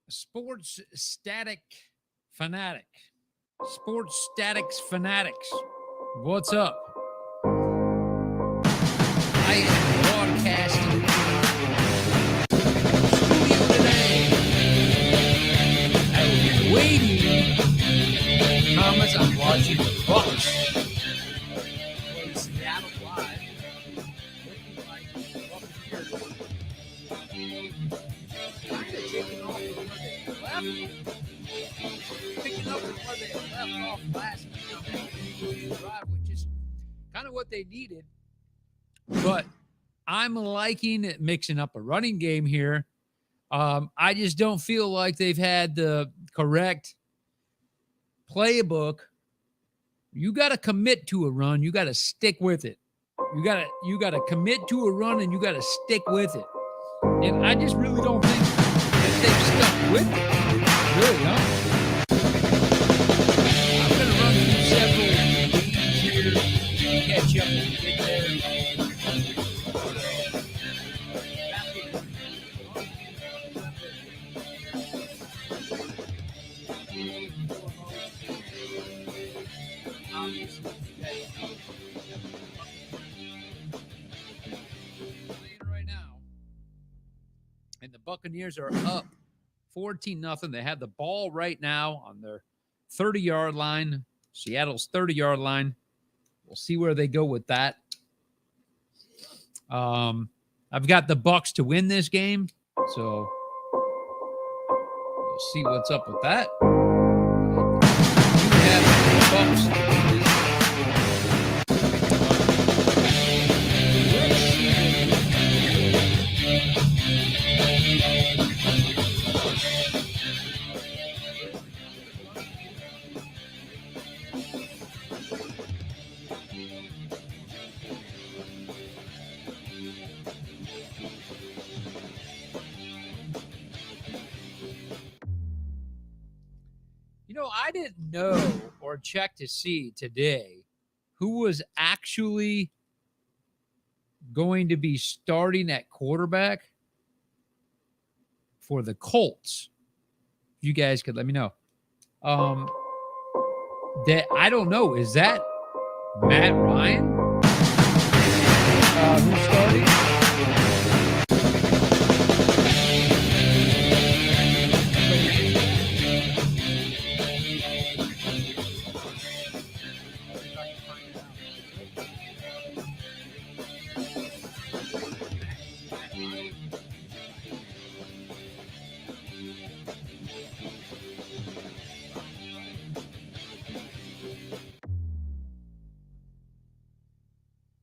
Sports static fanatic. Sports statics fanatics. What's up? I am broadcasting studio today. I will be waiting. Thomas, I'm watching the Bucks. Play Seattle live. Looking like the Buccaneers kind of taking off from where they left. Picking up from where they left off last drive, which is kind of what they needed. But I'm liking it, mixing up a running game here. I just don't feel like they've had the correct playbook. You got to commit to a run. You got to stick with it. You got to commit to a run, and you got to stick with it. And I just really don't think that they've stuck with it. Really don't. I'm going to run through several games here to catch up and get there. Right now, and the Buccaneers are up 14-0. They have the ball right now on their 30-yard line, Seattle's 30-yard line. We'll see where they go with that. I've got the Bucks to win this game, so we'll see what's up with that. You have the Bucks to win this. You know, I didn't know or check to see today who was actually going to be starting at quarterback for the Colts. If you guys could let me know. That I don't know. Is that Matt Ryan? Who's starting?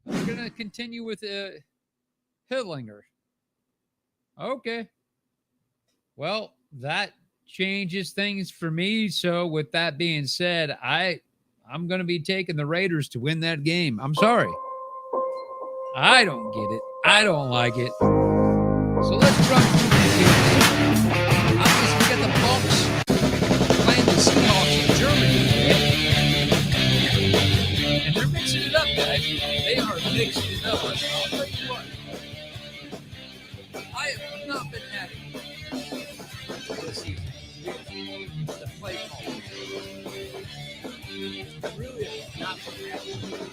We're going to continue with Hillinger. Okay. Well, that changes things for me. So with that being said, I'm going to be taking the Raiders to win that game. I'm sorry. I don't get it. I don't like it. So let's run through these games. Obviously, we got the Bucks playing the Seahawks in Germany today. And they're mixing it up, guys. They are mixing it up. I'll tell you what. I have not been happy this season with the play call. I really have not been happy with the call.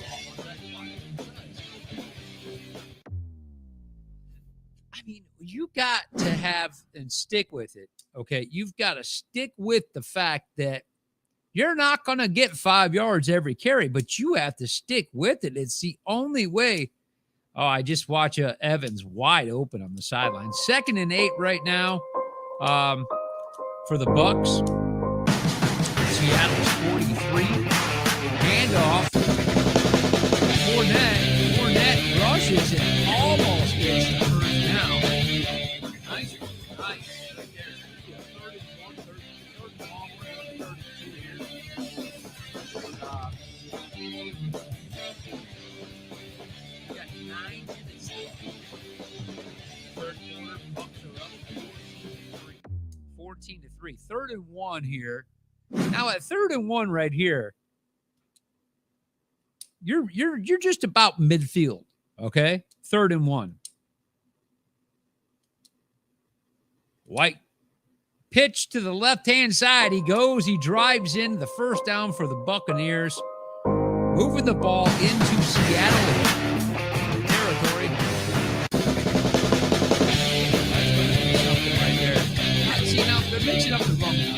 I mean, you got to have and stick with it, okay? You've got to stick with the fact that you're not going to get 5 yards every carry, but you have to stick with it. It's the only way. Oh, I just watch Evans wide open on the sideline. 2nd and 8 right now for the Bucks. Seattle's 43. Handoff. Fournette rushes and almost gets the first down. Nice. Right there. 3rd and 1, 3rd and long, 32 here. We got 9 minutes left. 3rd quarter, Bucks are up 14-3. 3rd and 1 here. Now at 3rd and 1 right here, you're just about midfield, okay? 3rd and 1. White Pitch to the left-hand side. He goes. He drives in the first down for the Buccaneers, moving the ball into Seattle territory. Something right there. See, now they're mixing up the wrong now.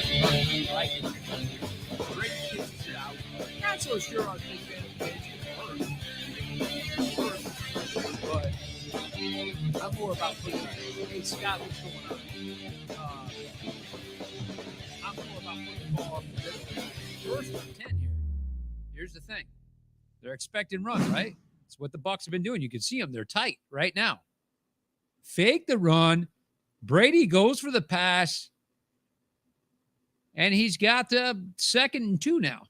Right? Great pitches it out. Not so sure on Big Ben first, but I'm more about putting. Hey Scott, what's going on? I'm more about putting the ball up the middle. First and 10 here. Here's the thing. They're expecting run, right? It's what the Bucs have been doing. You can see them. They're tight right now. Fake the run. Brady goes for the pass. And he's got 2nd and 2 now.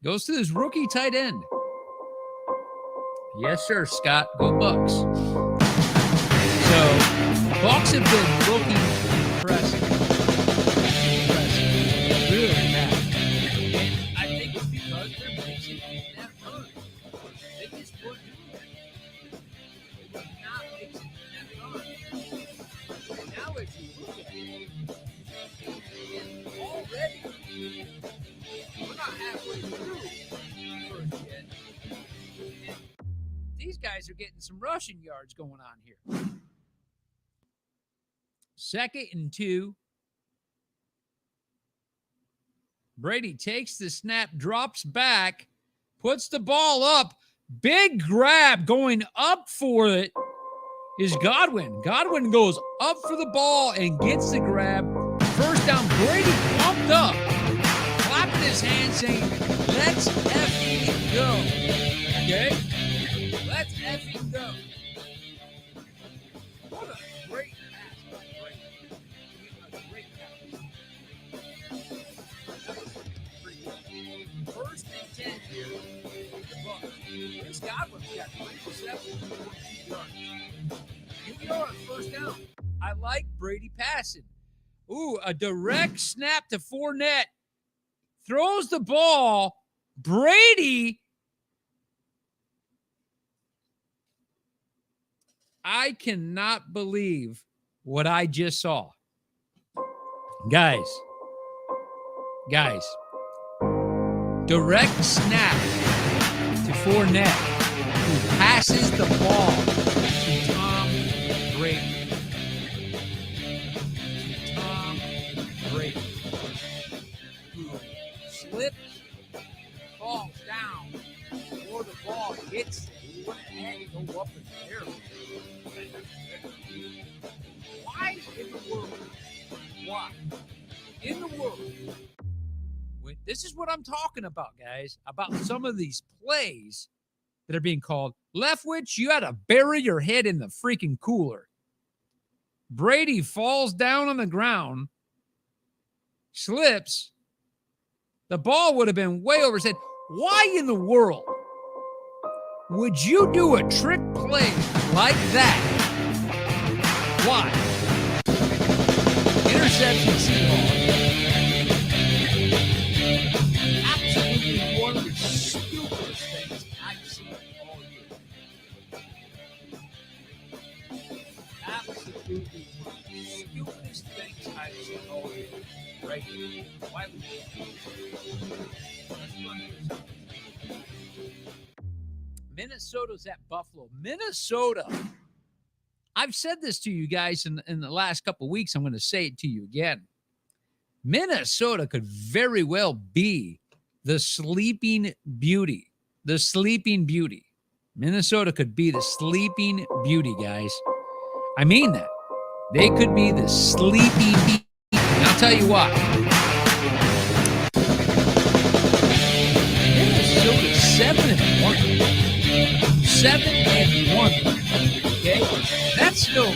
Goes to his rookie tight end. Yes, sir, Scott. Go Bucs. So, Bucs have been looking impressive. Really have. And I think it's because they're mixing that run. They just weren't doing that. They were not mixing that run. And now if you look at it, already, we're not halfway through first yet. And these guys are getting some rushing yards going on here. 2nd and 2. Brady takes the snap, drops back, puts the ball up. Big grab going up for it is Godwin. Godwin goes up for the ball and gets the grab. First down, Brady pumped up, clapping his hands saying, let's effing go. Okay? Let's effing go. What a great pass by Brady. A great pass. That was pretty good. First and 10 here. The Bucs. Chris Godwin's got 3 receptions and 42 yards. Here we are on first down. I like Brady passing. Ooh, a direct snap to Fournette. Throws the ball. Brady. I cannot believe what I just saw. Guys. Direct snap to Fournette, who passes the ball to Tom Brady. Who slips, falls down before the ball hits him. What the heck? Go up in the air. Why in the world? Why in the world? This is what I'm talking about, guys, about some of these plays that are being called. Leftwich, you got to bury your head in the freaking cooler. Brady falls down on the ground, slips. The ball would have been way over his head. Why in the world would you do a trick play like that? Why? Interception, Seahawks. Absolutely one of the stupidest things I've seen all year. Absolutely one of the stupidest things I've seen all year. Right here. Why would you? Let's run this up. Minnesota's at Buffalo. Minnesota. I've said this to you guys in the last couple of weeks. I'm going to say it to you again. Minnesota could very well be the sleeping beauty. The sleeping beauty. Minnesota could be the sleeping beauty, guys. I mean that. They could be the sleeping beauty. And I'll tell you why. Minnesota's 7-1. 7-1. Okay? That's still,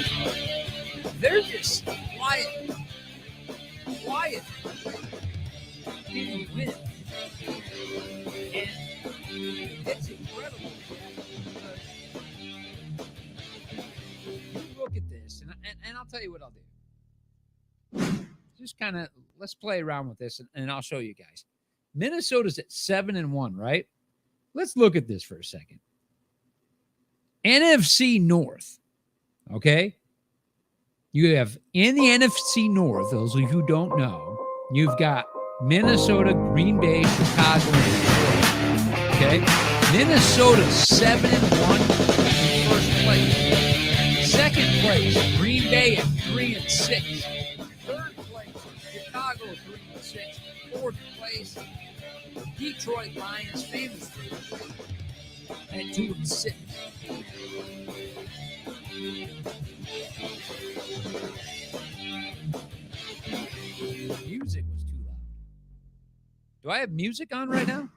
they're just quiet. Didn't win. And it's incredible. You look at this, and I'll tell you what I'll do. Just kind of, let's play around with this, and I'll show you guys. Minnesota's at 7-1, right? Let's look at this for a second. NFC North, okay? You have in the NFC North, those of you who don't know, you've got Minnesota, Green Bay, Chicago, and Detroit. Okay? Minnesota 7-1 in first place. Second place, Green Bay at 3-6. Third place, Chicago 3-6. Fourth place, Detroit Lions famously at 2-6. Music was too loud. Do I have music on right now?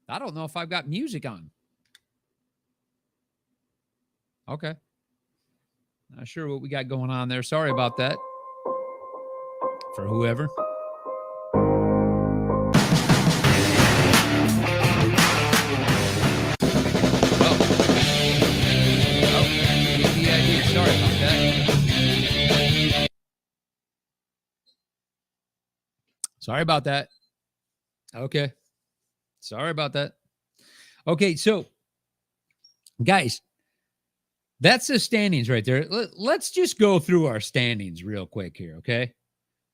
I don't know if I've got music on. Okay. Not sure what we got going on there. Sorry about that. For whoever. Sorry about that. Sorry about that. Okay. Sorry about that. Okay, so guys, that's the standings right there. Let's just go through our standings real quick here, okay?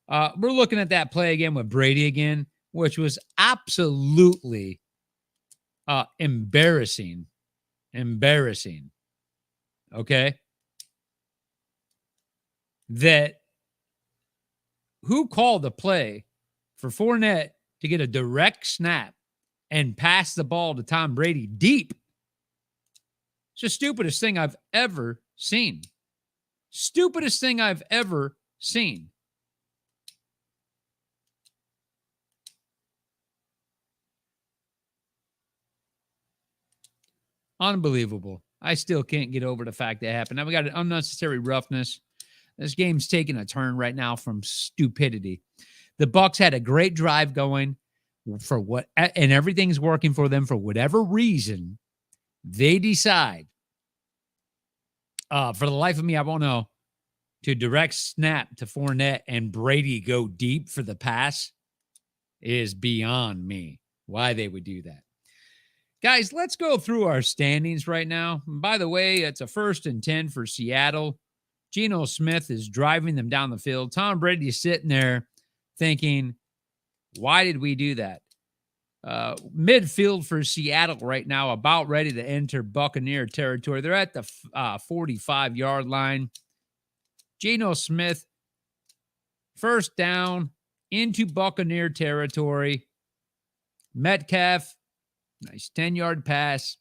We're looking at that play again with Brady again, which was absolutely embarrassing. Embarrassing. Okay? That who called the play for Fournette to get a direct snap and pass the ball to Tom Brady deep? It's the stupidest thing I've ever seen. Stupidest thing I've ever seen. Unbelievable. I still can't get over the fact that happened. Now we got an unnecessary roughness. This game's taking a turn right now from stupidity. The Bucs had a great drive going for what, and everything's working for them for whatever reason. They decide, for the life of me, I won't know, to direct snap to Fournette and Brady go deep for the pass is beyond me. Why they would do that. Guys, let's go through our standings right now. And by the way, it's a 1st and 10 for Seattle. Geno Smith is driving them down the field. Tom Brady is sitting there thinking, why did we do that? Midfield for Seattle right now, about ready to enter Buccaneer territory. They're at the 45-yard line. Geno Smith, first down into Buccaneer territory. Metcalf, nice 10-yard pass.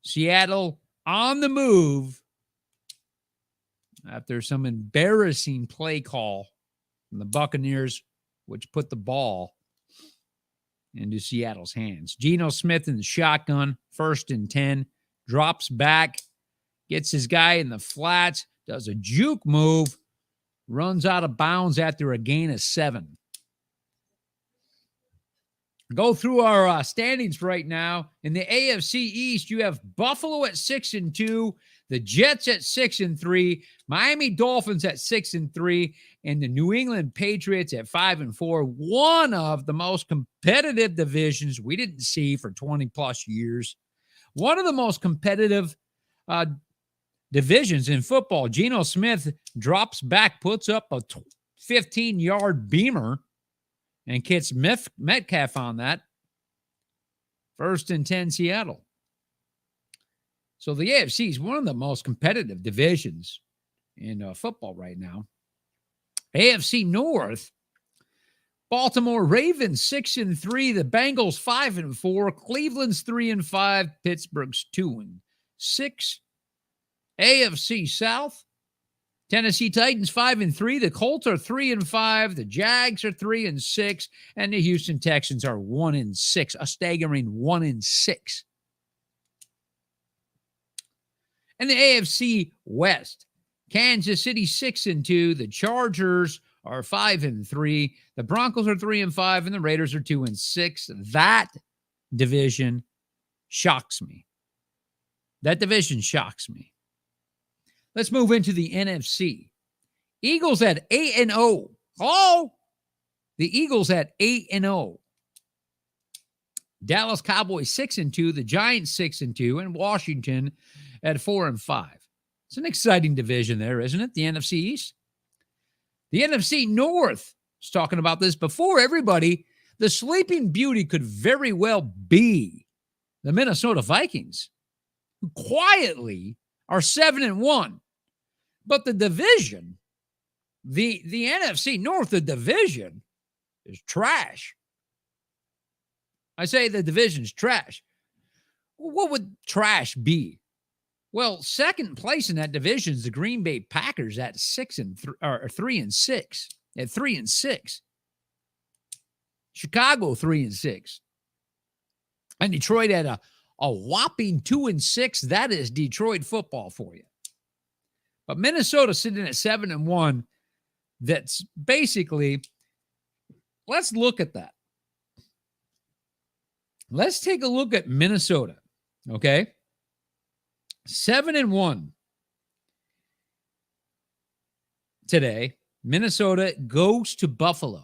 Seattle on the move after some embarrassing play call from the Buccaneers, which put the ball into Seattle's hands. Geno Smith in the shotgun, 1st and 10, drops back, gets his guy in the flats, does a juke move, runs out of bounds after a gain of 7. Go through our standings right now. In the AFC East, you have Buffalo at 6-2, the Jets at 6-3, Miami Dolphins at 6-3, and the New England Patriots at 5-4. One of the most competitive divisions we didn't see for 20 plus years. One of the most competitive divisions in football. Geno Smith drops back, puts up a 15-yard beamer, and gets Metcalf on that. 1st and 10, Seattle. So the AFC is one of the most competitive divisions in football right now. AFC North, Baltimore Ravens 6-3, the Bengals 5-4, Cleveland's 3-5, Pittsburgh's 2-6. AFC South, Tennessee Titans 5-3, the Colts are 3-5, the Jags are 3-6, and the Houston Texans are 1-6, a staggering 1-6. And the AFC West, Kansas City 6-2, the Chargers are 5-3, the Broncos are 3-5, and the Raiders are 2-6. That division shocks me. That division shocks me. Let's move into the NFC. Eagles at 8-0. Oh, the Eagles at 8-0. Dallas Cowboys 6-2, the Giants 6-2, and Washington at 4-5. It's an exciting division there, isn't it? The NFC East. The NFC North was talking about this before everybody. The sleeping beauty could very well be the Minnesota Vikings, who quietly are 7-1. But the division, the NFC North, the division is trash. I say the division's trash. What would trash be? Well, second place in that division is the Green Bay Packers at 3-6. At 3-6. Chicago 3-6. And Detroit at a whopping 2-6. That is Detroit football for you. But Minnesota sitting at 7-1. That's basically, let's look at that. Let's take a look at Minnesota. Okay. 7-1 today. Minnesota goes to Buffalo.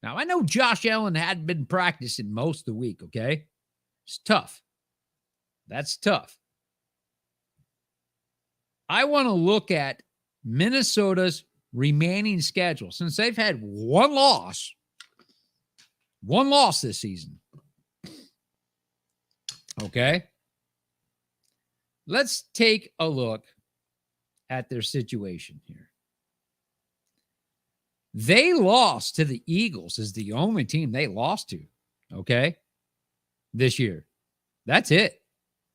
Now, I know Josh Allen had been practicing most of the week, okay? It's tough. That's tough. I want to look at Minnesota's remaining schedule since they've had one loss this season. Okay? Let's take a look at their situation here. They lost to the Eagles is the only team they lost to, okay, this year. That's it.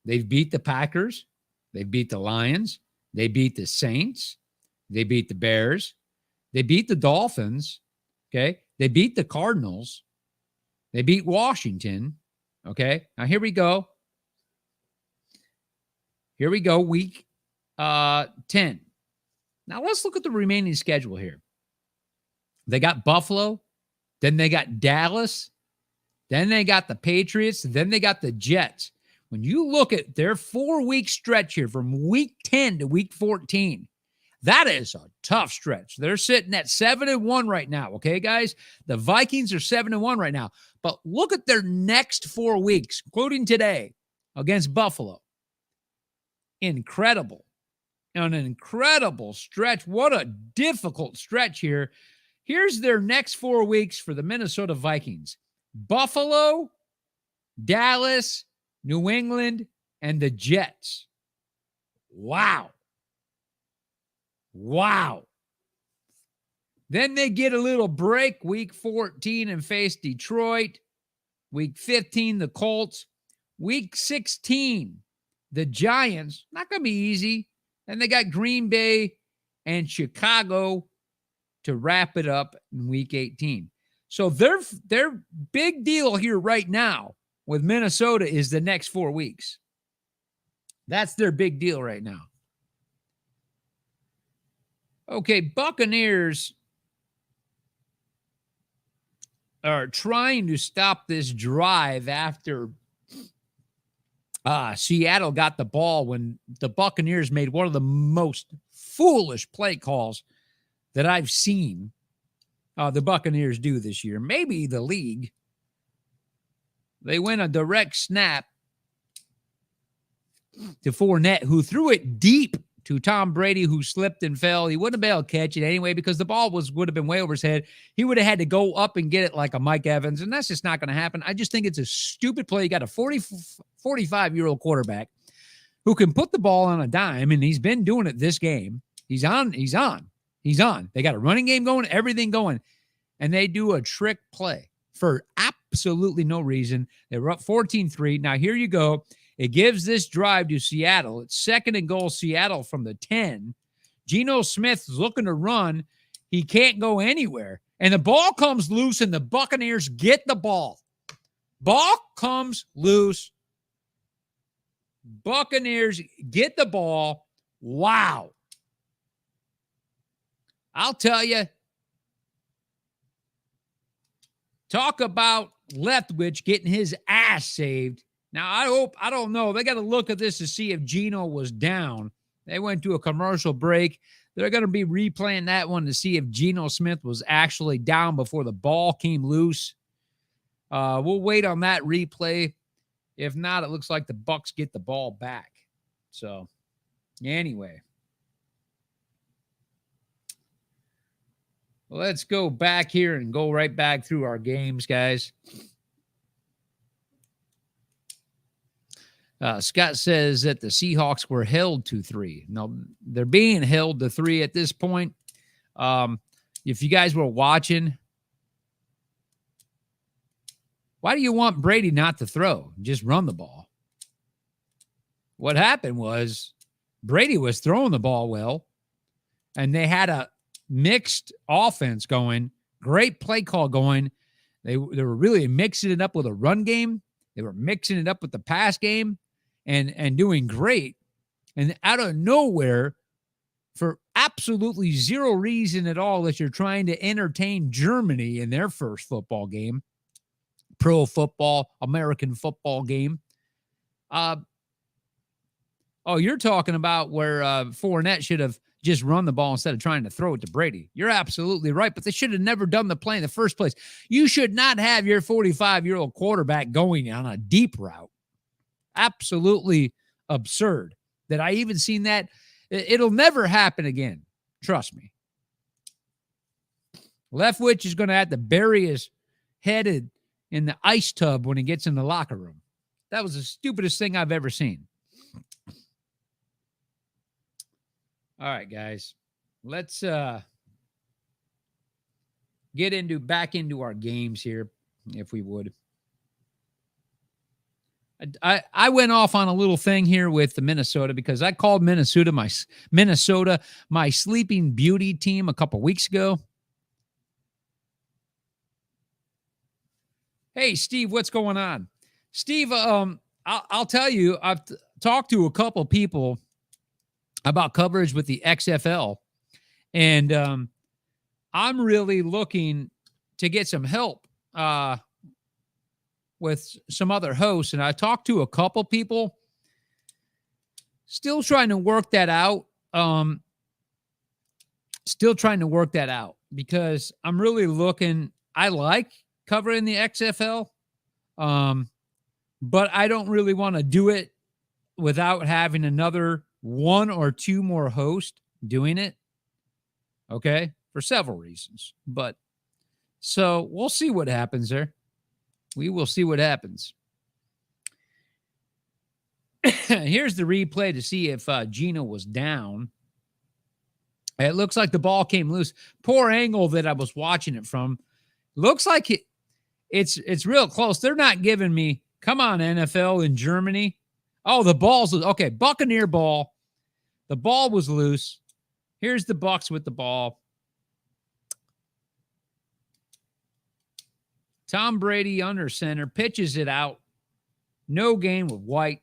They've beat the Packers. They beat the Lions. They beat the Saints. They beat the Bears. They beat the Dolphins, okay? They beat the Cardinals. They beat Washington, okay? Now, here we go. Here we go, week 10. Now, let's look at the remaining schedule here. They got Buffalo, then they got Dallas, then they got the Patriots, then they got the Jets. When you look at their 4-week stretch here from week 10 to week 14, that is a tough stretch. They're sitting at 7-1 right now, okay, guys? The Vikings are 7-1 right now. But look at their next 4 weeks, including today against Buffalo. Incredible. An incredible stretch. What a difficult stretch here. Here's their next 4 weeks for the Minnesota Vikings. Buffalo, Dallas, New England, and the Jets. Wow. Wow. Then they get a little break, week 14, and face Detroit. Week 15, the Colts. Week 16, the Giants. Not going to be easy. Then they got Green Bay and Chicago to wrap it up in week 18. So their big deal here right now with Minnesota is the next 4 weeks. That's their big deal right now. Okay, Buccaneers are trying to stop this drive after Seattle got the ball when the Buccaneers made one of the most foolish play calls that I've seen the Buccaneers do this year. Maybe the league. They went a direct snap to Fournette, who threw it deep to Tom Brady, who slipped and fell. He wouldn't have been able to catch it anyway because the ball would have been way over his head. He would have had to go up and get it like a Mike Evans, and that's just not going to happen. I just think it's a stupid play. You got a 45-year-old quarterback who can put the ball on a dime, and he's been doing it this game. He's on. They got a running game going, everything going, and they do a trick play for absolutely no reason. They were up 14-3. Now, here you go. It gives this drive to Seattle. It's 2nd and goal, Seattle from the 10. Geno Smith is looking to run. He can't go anywhere. And the ball comes loose, and the Buccaneers get the ball. Ball comes loose. Buccaneers get the ball. Wow. I'll tell you, talk about Leftwich getting his ass saved. Now, I don't know. They got to look at this to see if Geno was down. They went to a commercial break. They're going to be replaying that one to see if Geno Smith was actually down before the ball came loose. We'll wait on that replay. If not, it looks like the Bucs get the ball back. So, anyway. Let's go back here and go right back through our games, guys. Scott says that the Seahawks were held to 3. No, they're being held to 3 at this point. If you guys were watching, why do you want Brady not to throw? Just run the ball. What happened was Brady was throwing the ball well, and they had a mixed offense going, great play call going. They were really mixing it up with a run game. They were mixing it up with the pass game and doing great. And out of nowhere, for absolutely zero reason at all, that you're trying to entertain Germany in their first football game, pro football, American football game. You're talking about where Fournette should have just run the ball instead of trying to throw it to Brady. You're absolutely right, but they should have never done the play in the first place. You should not have your 45-year-old quarterback going on a deep route. Absolutely absurd. That I even seen that. It'll never happen again. Trust me. Leftwich is going to have to bury his head in the ice tub when he gets in the locker room. That was the stupidest thing I've ever seen. All right, guys, let's get back into our games here, if we would. I went off on a little thing here with the Minnesota because I called Minnesota my sleeping beauty team a couple weeks ago. Hey, Steve, what's going on? Steve, I'll tell you, I've talked to a couple people about coverage with the XFL. And I'm really looking to get some help with some other hosts. And I talked to a couple people, still trying to work that out. Because I'm really looking, I like covering the XFL, but I don't really want to do it without having another one or two more hosts doing it. Okay. For several reasons, but so we'll see what happens there. We will see what happens. Here's the replay to see if Gino was down. It looks like the ball came loose. Poor angle that I was watching it from. Looks like it's real close. They're not giving me, come on, NFL in Germany. Oh, the ball's okay. Buccaneer ball. The ball was loose. Here's the Bucs with the ball. Tom Brady under center, pitches it out. No gain with White.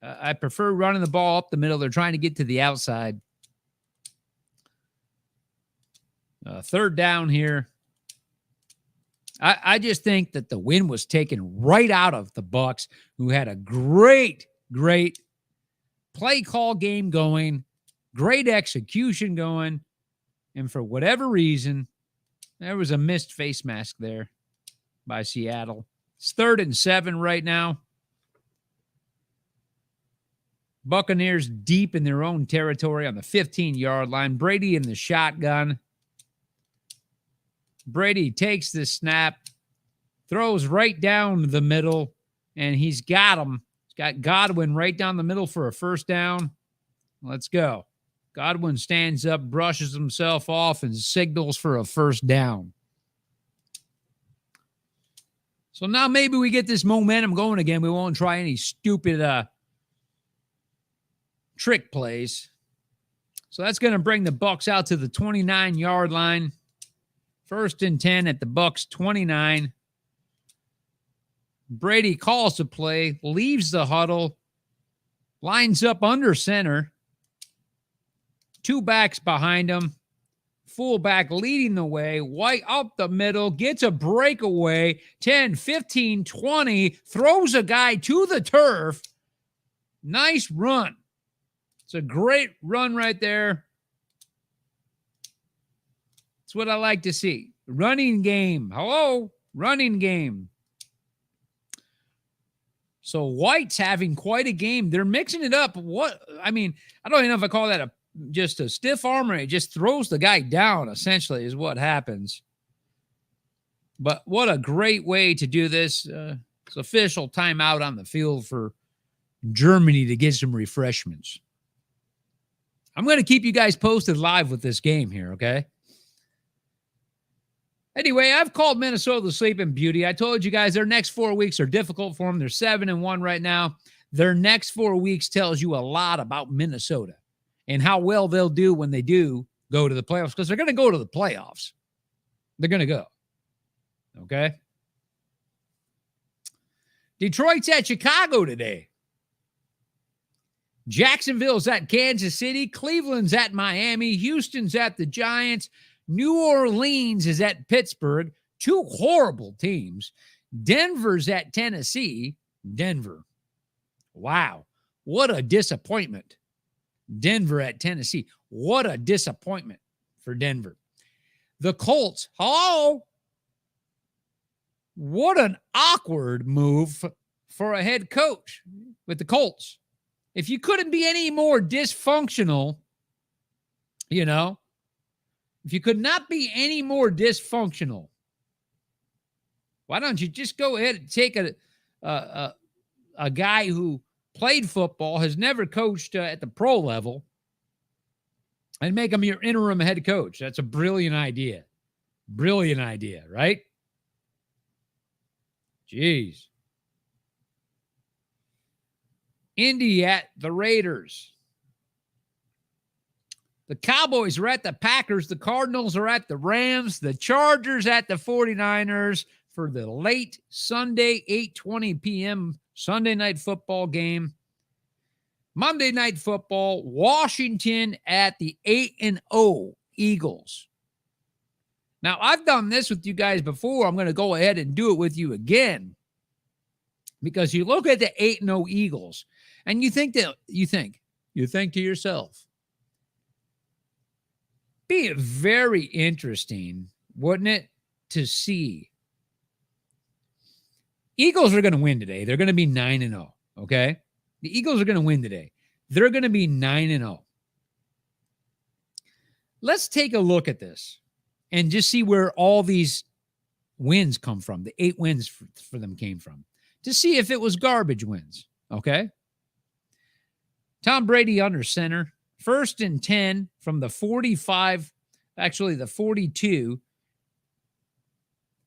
I prefer running the ball up the middle. They're trying to get to the outside. Third down here. I just think that the win was taken right out of the Bucs, who had a great play call game going, great execution going, and for whatever reason, there was a missed face mask there by Seattle. It's 3rd and 7 right now. Buccaneers deep in their own territory on the 15-yard line. Brady in the shotgun. Brady takes the snap, throws right down the middle, and he's got him. He's got Godwin right down the middle for a first down. Let's go. Godwin stands up, brushes himself off, and signals for a first down. So now maybe we get this momentum going again. We won't try any stupid trick plays. So that's going to bring the Bucs out to the 29-yard line. 1st and 10 at the Bucs 29. Brady calls the play, leaves the huddle, lines up under center. 2 backs behind him. Fullback leading the way. White up the middle, gets a breakaway. 10, 15, 20. Throws a guy to the turf. Nice run. It's a great run right there. It's what I like to see. Running game. Hello. Running game. So White's having quite a game. They're mixing it up. I don't even know if I call that just a stiff arm or it just throws the guy down, essentially, is what happens. But what a great way to do this. It's official timeout on the field for Germany to get some refreshments. I'm going to keep you guys posted live with this game here, okay? Anyway, I've called Minnesota the sleeping beauty. I told you guys their next 4 weeks are difficult for them. They're 7-1 right now. Their next 4 weeks tells you a lot about Minnesota and how well they'll do when they do go to the playoffs, because they're going to go to the playoffs. They're going to go. Okay? Detroit's at Chicago today. Jacksonville's at Kansas City. Cleveland's at Miami. Houston's at the Giants. New Orleans is at Pittsburgh. Two horrible teams. Denver's at Tennessee. Denver. Wow. What a disappointment. Denver at Tennessee. What a disappointment for Denver. The Colts. Hello. What an awkward move for a head coach with the Colts. If you couldn't be any more dysfunctional, if you could not be any more dysfunctional, why don't you just go ahead and take a guy who played football, has never coached at the pro level, and make him your interim head coach? That's a brilliant idea. Brilliant idea, right? Jeez. Indy at the Raiders. The Cowboys are at the Packers. The Cardinals are at the Rams. The Chargers at the 49ers for the late Sunday, 8:20 p.m. Sunday night football game. Monday night football, Washington at the 8-0 Eagles. Now, I've done this with you guys before. I'm going to go ahead and do it with you again, because you look at the 8-0 Eagles and you think to yourself, be very interesting, wouldn't it, to see. Eagles are going to win today. They're going to be 9-0, okay? The Eagles are going to win today. They're going to be 9-0. Let's take a look at this and just see where all these wins come from. The 8 wins for them came from, to see if it was garbage wins, okay? Tom Brady under center. 1st and 10 from the 45, actually the 42.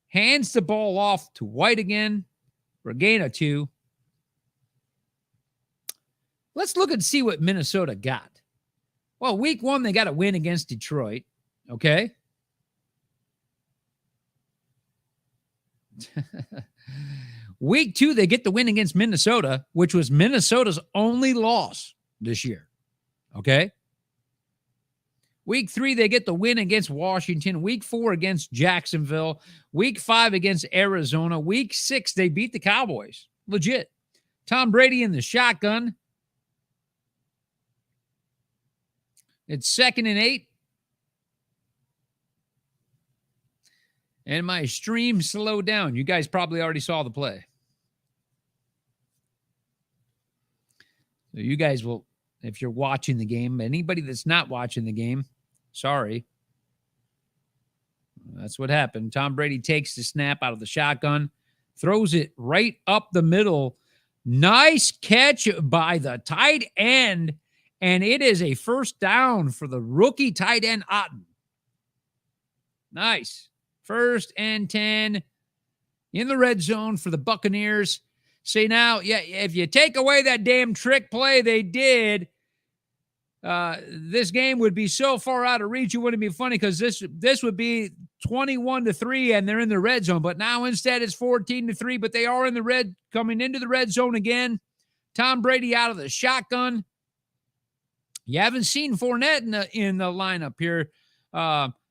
Hands the ball off to White again for a gain of 2. Let's look and see what Minnesota got. Well, week 1, they got a win against Detroit, okay? Week 2, they get the win against Minnesota, which was Minnesota's only loss this year. Okay. Week 3, they get the win against Washington. Week 4 against Jacksonville. Week 5 against Arizona. Week 6, they beat the Cowboys. Legit. Tom Brady in the shotgun. It's 2nd and 8. And my stream slowed down. You guys probably already saw the play. So you guys will, if you're watching the game, anybody that's not watching the game, sorry. That's what happened. Tom Brady takes the snap out of the shotgun, throws it right up the middle. Nice catch by the tight end, and it is a first down for the rookie tight end, Otten. Nice. 1st and 10 in the red zone for the Buccaneers. See now, yeah, if you take away that damn trick play they did, this game would be so far out of reach, it wouldn't be funny, because this would be 21-3 and they're in the red zone. But now instead it's 14-3, but they are in the red, coming into the red zone again. Tom Brady out of the shotgun. You haven't seen Fournette in the lineup here.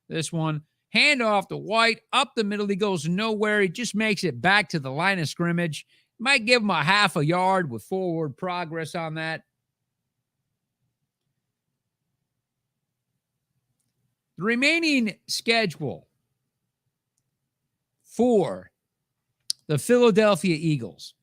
This one. Handoff to White, up the middle. He goes nowhere. He just makes it back to the line of scrimmage. Might give him a half a yard with forward progress on that. The remaining schedule for the Philadelphia Eagles.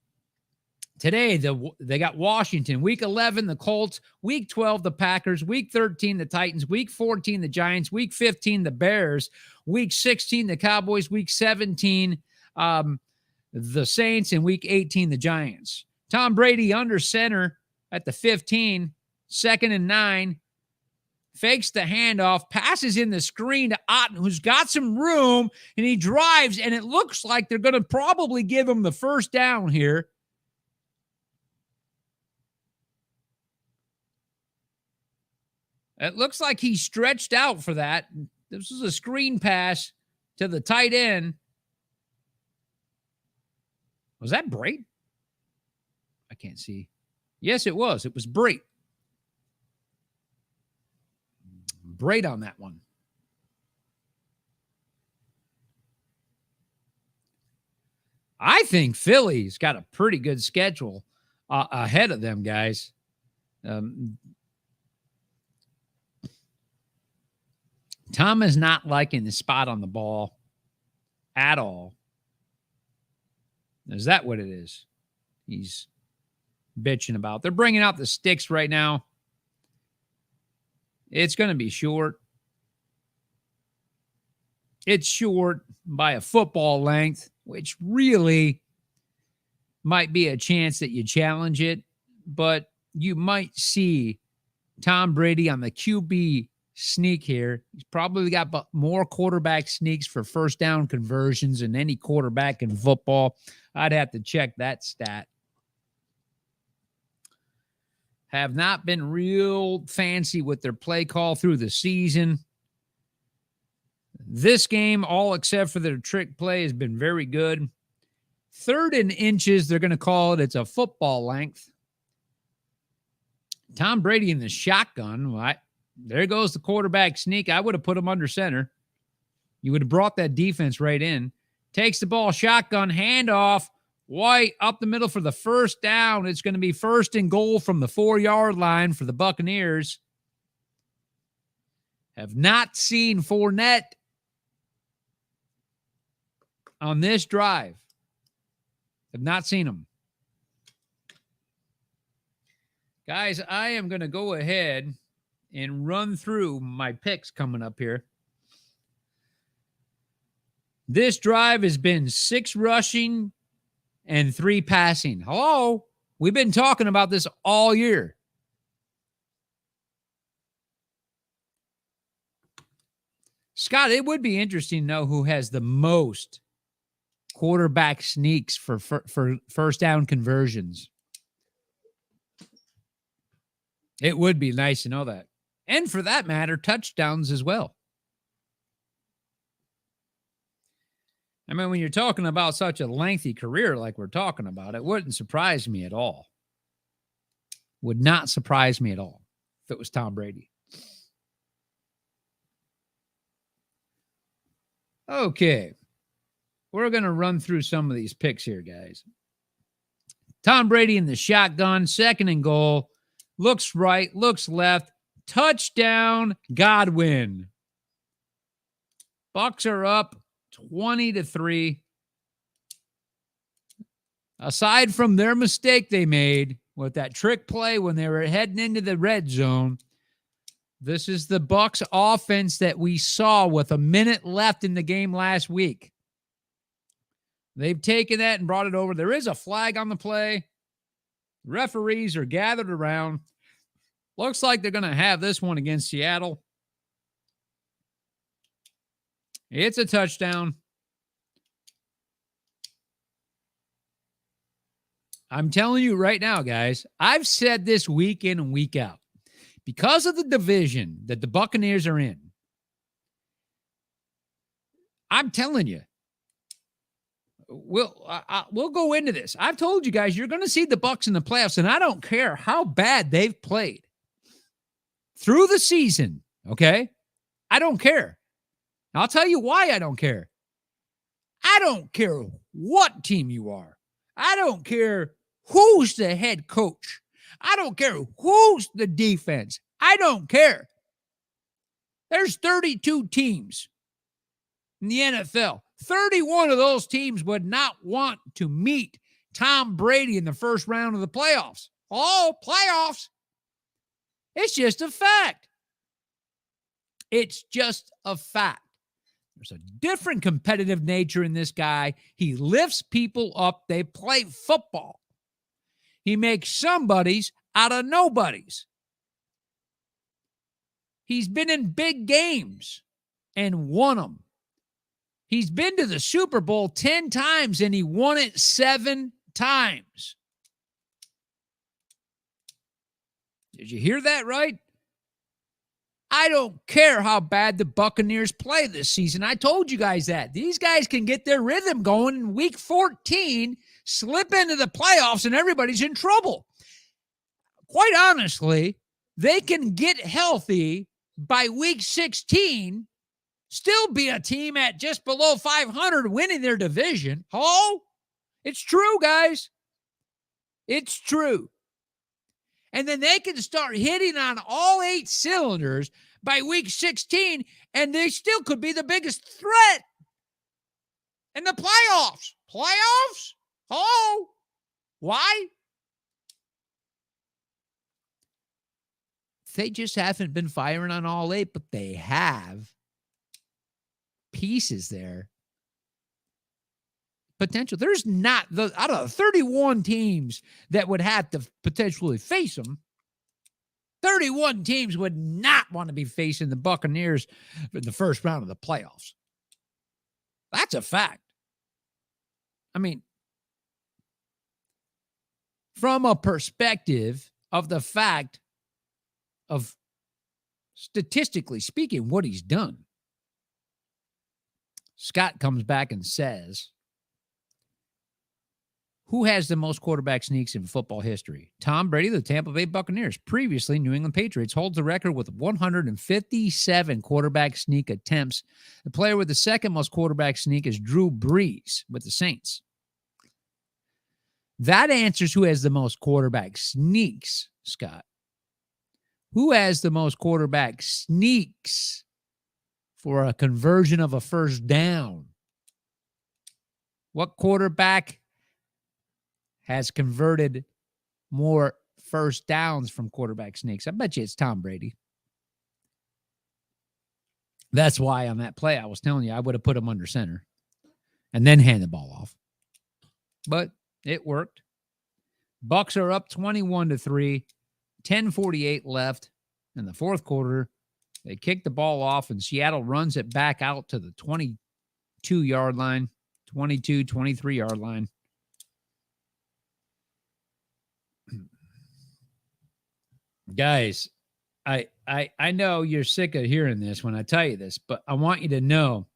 Today, they got Washington. Week 11, the Colts. Week 12, the Packers. Week 13, the Titans. Week 14, the Giants. Week 15, the Bears. Week 16, the Cowboys. Week 17, the Saints. And Week 18, the Giants. Tom Brady under center at the 15, 2nd and 9. Fakes the handoff, passes in the screen to Otten, who's got some room, and he drives, and it looks like they're going to probably give him the first down here. It looks like he stretched out for that. This was a screen pass to the tight end. Was that Brate? I can't see. Yes, it was. It was Brate. Brate on that one. I think Philly's got a pretty good schedule ahead of them, guys. Tom is not liking the spot on the ball at all. Is that what it is? He's bitching about. They're bringing out the sticks right now. It's going to be short. It's short by a football length, which really might be a chance that you challenge it, but you might see Tom Brady on the QB sneak here. He's probably got more quarterback sneaks for first down conversions than any quarterback in football. I'd have to check that stat. Have not been real fancy with their play call through the season. This game, all except for their trick play, has been very good. 3rd and inches, they're going to call it. It's a football length. Tom Brady in the shotgun. There goes the quarterback sneak. I would have put him under center. You would have brought that defense right in. Takes the ball, shotgun, handoff. White up the middle for the first down. It's going to be 1st and goal from the 4-yard line for the Buccaneers. Have not seen Fournette on this drive. Have not seen him. Guys, I am going to go ahead and run through my picks coming up here. This drive has been 6 rushing and 3 passing. Hello? We've been talking about this all year. Scott, it would be interesting to know who has the most quarterback sneaks for first down conversions. It would be nice to know that. And for that matter, touchdowns as well. I mean, when you're talking about such a lengthy career like we're talking about, it wouldn't surprise me at all. Would not surprise me at all if it was Tom Brady. Okay. We're going to run through some of these picks here, guys. Tom Brady in the shotgun, 2nd and goal. Looks right, looks left. Touchdown, Godwin. Bucs are up 20-3. Aside from their mistake they made with that trick play when they were heading into the red zone, this is the Bucs offense that we saw with a minute left in the game last week. They've taken that and brought it over. There is a flag on the play. Referees are gathered around. Looks like they're going to have this one against Seattle. It's a touchdown. I'm telling you right now, guys, I've said this week in and week out. Because of the division that the Buccaneers are in, I'm telling you, we'll go into this. I've told you guys, you're going to see the Bucs in the playoffs, and I don't care how bad they've played through the season, okay? I don't care. I'll tell you why I don't care. I don't care what team you are. I don't care who's the head coach. I don't care who's the defense. I don't care. There's 32 teams in the NFL. 31 of those teams would not want to meet Tom Brady in the first round of the playoffs. Oh, playoffs. It's just a fact. It's just a fact. There's a different competitive nature in this guy. He lifts people up. They play football. He makes somebodies out of nobodies. He's been in big games and won them. He's been to the Super Bowl 10 times and he won it 7 times. Did you hear that right? I don't care how bad the Buccaneers play this season. I told you guys that. These guys can get their rhythm going in week 14, slip into the playoffs, and everybody's in trouble. Quite honestly, they can get healthy by week 16, still be a team at just below 500 winning their division. Oh, it's true, guys. It's true. And then they can start hitting on all 8 cylinders by week 16, and they still could be the biggest threat in the playoffs. Playoffs? Oh, why? They just haven't been firing on all 8, but they have pieces there. Potential. There's not, out of 31 teams that would have to potentially face them, 31 teams would not want to be facing the Buccaneers in the first round of the playoffs. That's a fact. I mean, from a perspective of the fact of, statistically speaking, what he's done, Scott comes back and says, who has the most quarterback sneaks in football history? Tom Brady, the Tampa Bay Buccaneers. Previously, New England Patriots holds the record with 157 quarterback sneak attempts. The player with the second most quarterback sneak is Drew Brees with the Saints. That answers who has the most quarterback sneaks, Scott. Who has the most quarterback sneaks for a conversion of a first down? What quarterback has converted more first downs from quarterback sneaks? I bet you it's Tom Brady. That's why on that play I was telling you I would have put him under center and then hand the ball off. But it worked. Bucs are up 21-3, 10:48 left in the fourth quarter. They kick the ball off and Seattle runs it back out to the 22-yard line, 22, 23-yard line. Guys, I know you're sick of hearing this when I tell you this, but I want you to know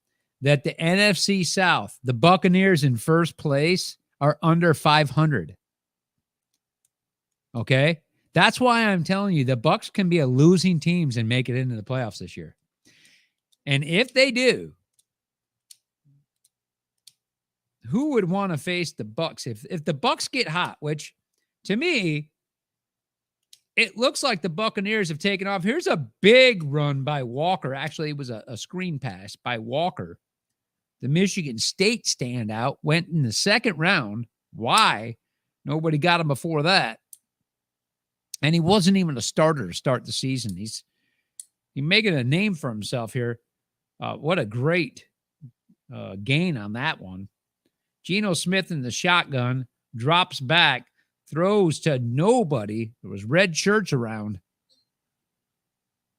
that the NFC South, the Buccaneers in first place, are under 500. Okay? That's why I'm telling you the Bucs can be a losing teams and make it into the playoffs this year. And if they do, who would want to face the Bucs? If the Bucs get hot, which to me, it looks like the Buccaneers have taken off. Here's a big run by Walker. Actually, it was a screen pass by Walker. The Michigan State standout went in the second round. Why? Nobody got him before that. And he wasn't even a starter to start the season. He's making a name for himself here. What a great gain on that one. Geno Smith in the shotgun, drops back, throws to nobody. There was red shirts around.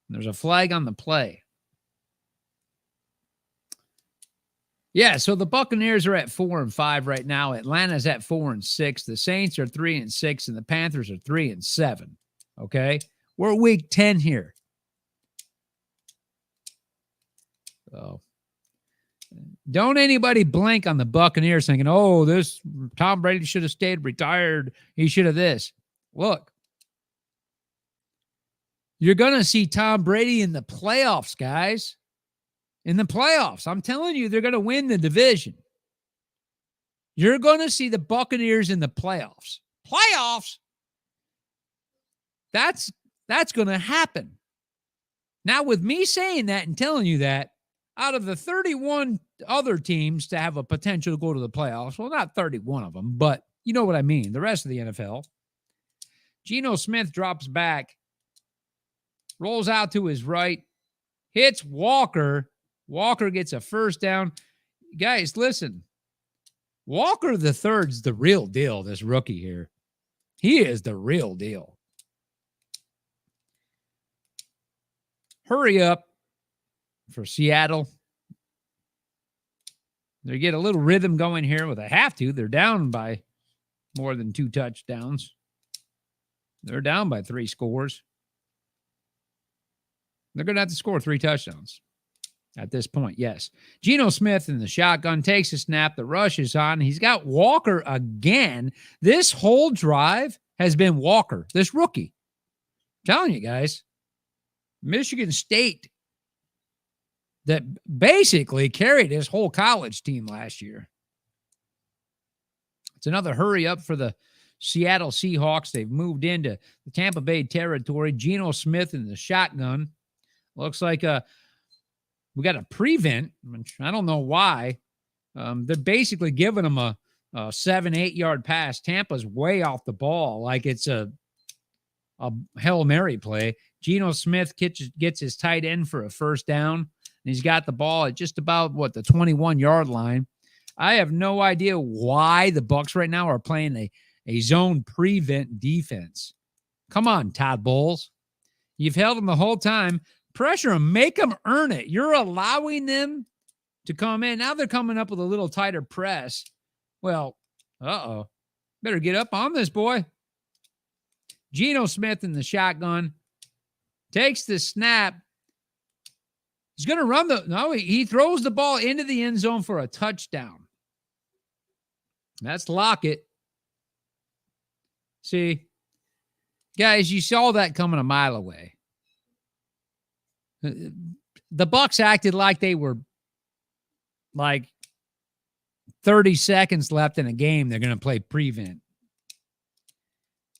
There's a flag on the play. Yeah, so the Buccaneers are at 4-5 right now. Atlanta's at 4-6. The Saints are 3-6, and the Panthers are 3-7. Okay? We're week 10 here. So don't anybody blink on the Buccaneers thinking, oh, this Tom Brady should have stayed retired. He should have this. Look, you're going to see Tom Brady in the playoffs, guys. In the playoffs. I'm telling you, they're going to win the division. You're going to see the Buccaneers in the playoffs. Playoffs? That's going to happen. Now, with me saying that and telling you that, out of the 31 other teams to have a potential to go to the playoffs. Well, not 31 of them, but you know what I mean. The rest of the NFL. Geno Smith drops back, rolls out to his right, hits Walker. Walker gets a first down. Guys, listen. Walker the third's the real deal, this rookie here. He is the real deal. Hurry up for Seattle. They get a little rhythm going here. Well, they have to. They're down by more than 2 touchdowns. They're down by 3 scores. They're going to have to score 3 touchdowns at this point, yes. Geno Smith in the shotgun takes a snap. The rush is on. He's got Walker again. This whole drive has been Walker, this rookie. I'm telling you guys, Michigan State that basically carried his whole college team last year. It's another hurry up for the Seattle Seahawks. They've moved into the Tampa Bay territory. Geno Smith in the shotgun. Looks like we got a prevent. I don't know why. They're basically giving them a 7-8 yard pass. Tampa's way off the ball like it's a Hail Mary play. Geno Smith gets his tight end for a first down, and he's got the ball at just about, the 21-yard line. I have no idea why the Bucs right now are playing a zone prevent defense. Come on, Todd Bowles. You've held them the whole time. Pressure them. Make them earn it. You're allowing them to come in. Now they're coming up with a little tighter press. Well, better get up on this, boy. Geno Smith in the shotgun. Takes the snap. He's going to run he throws the ball into the end zone for a touchdown. That's Lockett. See, guys, you saw that coming a mile away. The Bucs acted like they were 30 seconds left in a game. They're going to play prevent.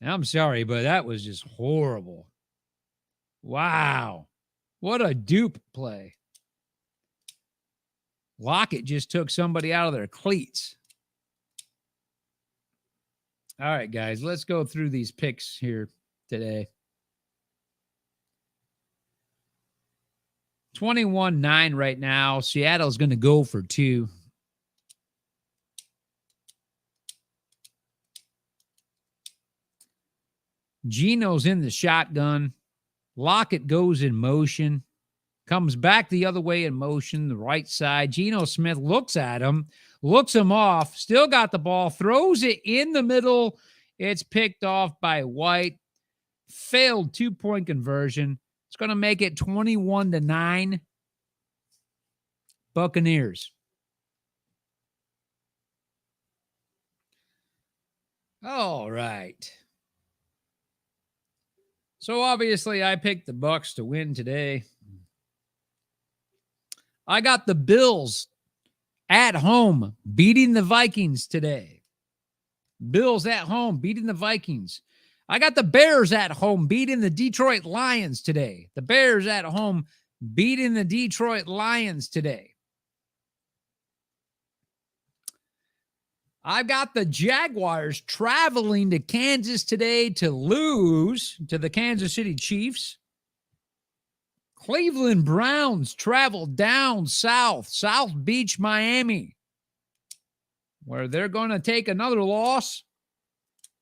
And I'm sorry, but that was just horrible. Wow. What a dupe play. Lockett just took somebody out of their cleats. All right, guys, let's go through these picks here today. 21-9 right now. Seattle's going to go for 2. Geno's in the shotgun. Lockett goes in motion. Comes back the other way in motion, the right side. Geno Smith looks at him, looks him off, still got the ball, throws it in the middle. It's picked off by White. Failed 2-point conversion. It's going to make it 21-9. Buccaneers. All right. So obviously I picked the Bucs to win today. I got the Bills at home beating the Vikings today. Bills at home beating the Vikings. I got the Bears at home beating the Detroit Lions today. The Bears at home beating the Detroit Lions today. I've got the Jaguars traveling to Kansas today to lose to the Kansas City Chiefs. Cleveland Browns travel down south, South Beach, Miami, where they're going to take another loss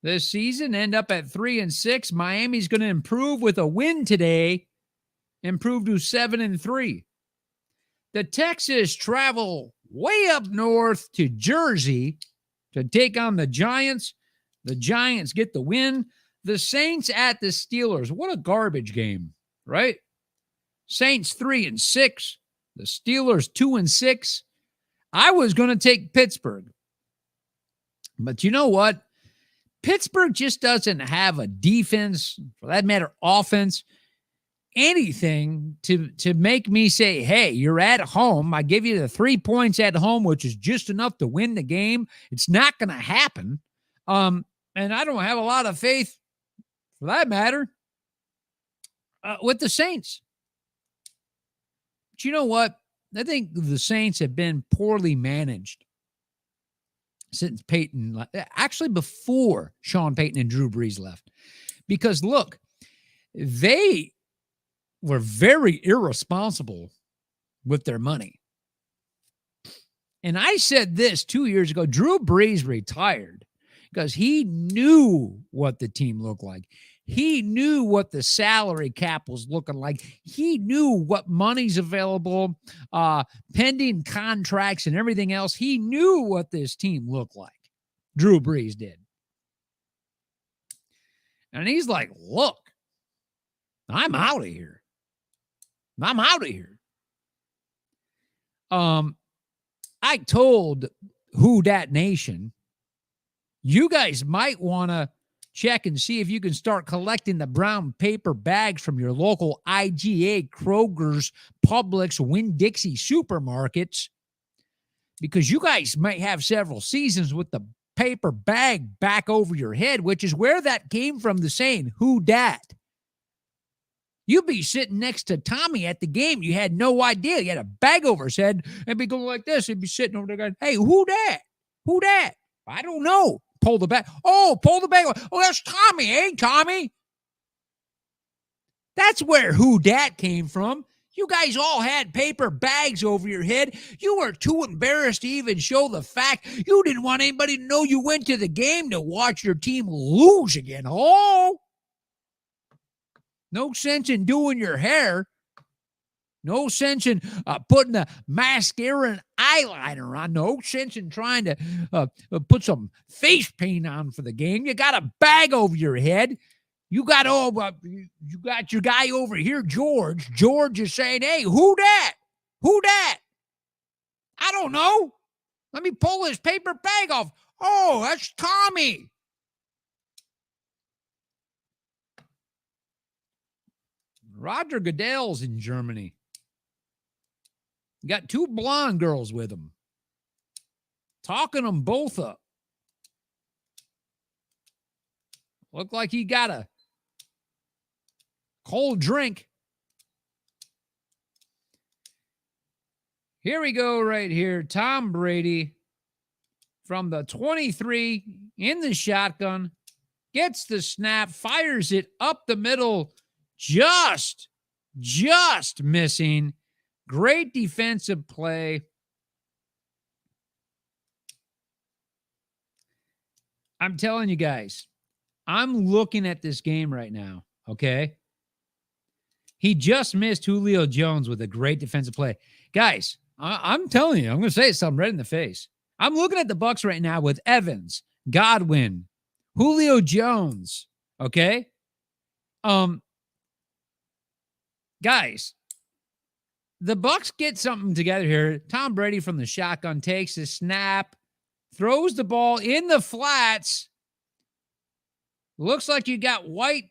this season, end up at 3-6. Miami's going to improve with a win today, improve to 7-3. The Texans travel way up north to Jersey to take on the Giants. The Giants get the win. The Saints at the Steelers. What a garbage game, right? Saints 3-6. The Steelers 2-6. I was going to take Pittsburgh. But you know what? Pittsburgh just doesn't have a defense, for that matter, offense, anything to make me say, hey, you're at home. I give you the 3 points at home, which is just enough to win the game. It's not going to happen. And I don't have a lot of faith, for that matter, with the Saints. But you know what? I think the Saints have been poorly managed since Peyton, actually before Sean Payton and Drew Brees left. Because look, they were very irresponsible with their money. And I said this 2 years ago, Drew Brees retired because he knew what the team looked like. He knew what the salary cap was looking like. He knew what money's available, pending contracts and everything else. He knew what this team looked like. Drew Brees did. And he's like, look, I'm out of here. I'm out of here. I told Who Dat Nation, you guys might want to check and see if you can start collecting the brown paper bags from your local IGA, Kroger's, Publix, Winn-Dixie supermarkets, because you guys might have several seasons with the paper bag back over your head, which is where that came from, the saying, who dat? You'd be sitting next to Tommy at the game. You had no idea. You had a bag over his head and be going like this. He'd be sitting over there going, hey, who dat? Who dat? I don't know. Pull the bag. Oh, pull the bag. Oh, that's Tommy. Hey, Tommy. That's where who dat came from. You guys all had paper bags over your head. You were too embarrassed to even show the fact. You didn't want anybody to know you went to the game to watch your team lose again. Oh, no sense in doing your hair. No sense in putting the mascara and eyeliner on. No sense in trying to put some face paint on for the game. You got a bag over your head. You got you got your guy over here, George. George is saying, hey, who dat? Who dat? I don't know. Let me pull his paper bag off. Oh, that's Tommy. Roger Goodell's in Germany. Got two blonde girls with him. Talking them both up. Looked like he got a cold drink. Here we go right here. Tom Brady from the 23 in the shotgun. Gets the snap. Fires it up the middle. Just missing. Great defensive play. I'm telling you guys, I'm looking at this game right now, okay? He just missed Julio Jones with a great defensive play. Guys, I'm telling you, I'm going to say something right in the face. I'm looking at the Bucs right now with Evans, Godwin, Julio Jones, okay? Guys, the Bucs get something together here. Tom Brady from the shotgun takes a snap, throws the ball in the flats. Looks like you got White.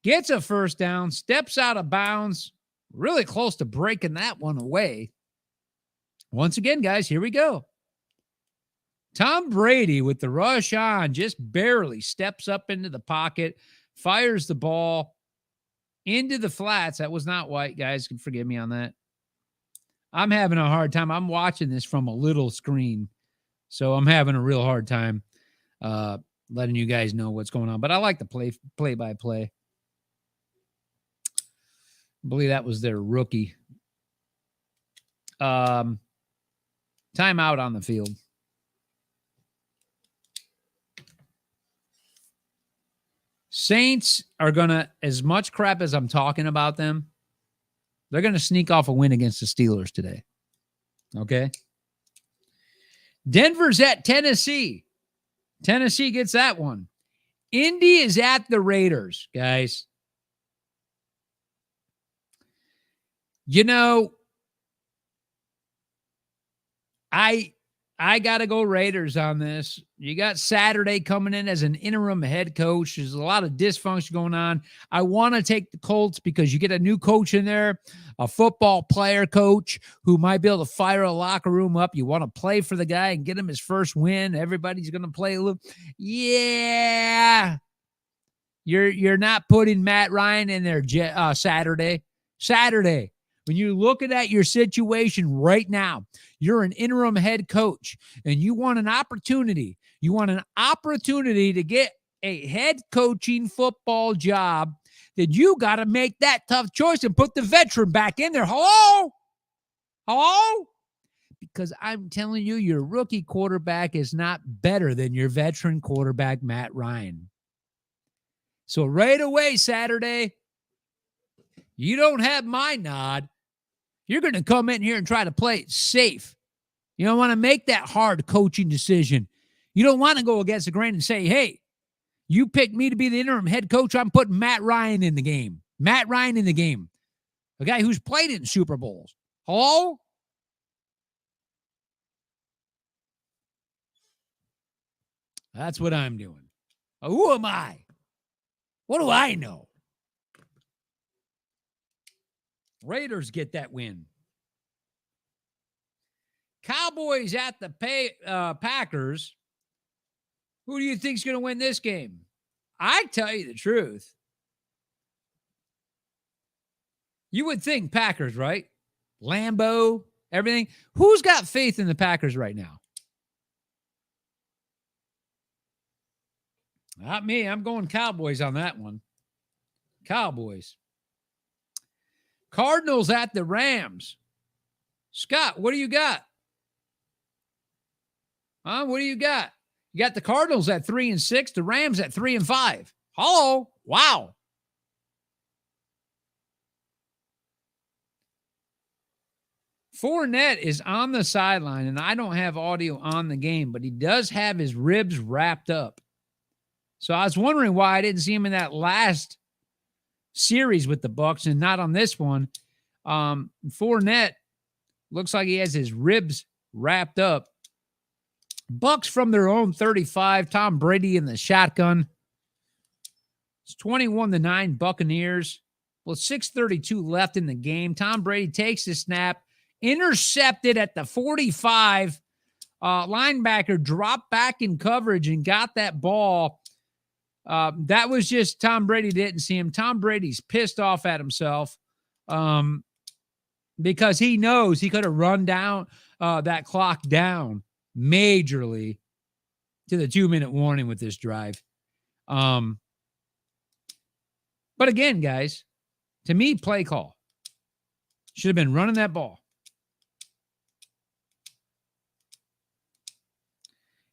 Gets a first down, steps out of bounds. Really close to breaking that one away. Once again, guys, here we go. Tom Brady with the rush on, just barely steps up into the pocket, fires the ball into the flats. That was not White, guys. Can forgive me on that. I'm having a hard time. I'm watching this from a little screen, so I'm having a real hard time letting you guys know what's going on. But I like the play-by-play. I believe that was their rookie. Timeout on the field. Saints are going to, as much crap as I'm talking about them, they're going to sneak off a win against the Steelers today. Okay? Denver's at Tennessee. Tennessee gets that one. Indy is at the Raiders, guys. You know, I got to go Raiders on this. You got Saturday coming in as an interim head coach. There's a lot of dysfunction going on. I want to take the Colts because you get a new coach in there, a football player coach who might be able to fire a locker room up. You want to play for the guy and get him his first win. Everybody's going to play a little. Yeah. You're not putting Matt Ryan in there Saturday. When you're looking at your situation right now, you're an interim head coach and you want an opportunity. You want an opportunity to get a head coaching football job, then you got to make that tough choice and put the veteran back in there. Hello? Hello? Because I'm telling you, your rookie quarterback is not better than your veteran quarterback, Matt Ryan. So right away, Saturday, you don't have my nod. You're going to come in here and try to play it safe. You don't want to make that hard coaching decision. You don't want to go against the grain and say, hey, you picked me to be the interim head coach. I'm putting Matt Ryan in the game. Matt Ryan in the game. A guy who's played in Super Bowls. Hello? That's what I'm doing. Who am I? What do I know? Raiders get that win. Cowboys at the Packers. Who do you think's going to win this game? I tell you the truth. You would think Packers, right? Lambeau, everything. Who's got faith in the Packers right now? Not me. I'm going Cowboys on that one. Cowboys. Cardinals at the Rams. Scott, what do you got? What do you got? You got the Cardinals at 3-6, the Rams at 3-5. Hello. Wow. Fournette is on the sideline, and I don't have audio on the game, but he does have his ribs wrapped up. So I was wondering why I didn't see him in that last series with the Bucs and not on this one. Fournette looks like he has his ribs wrapped up. Bucs from their own 35. Tom Brady in the shotgun. It's 21-9 Buccaneers. Well, 6:32 left in the game. Tom Brady takes the snap, intercepted at the 45. Linebacker dropped back in coverage and got that ball. That was just Tom Brady didn't see him. Tom Brady's pissed off at himself because he knows he could have run down that clock down majorly to the 2-minute warning with this drive. But again, guys, to me, play call. Should have been running that ball.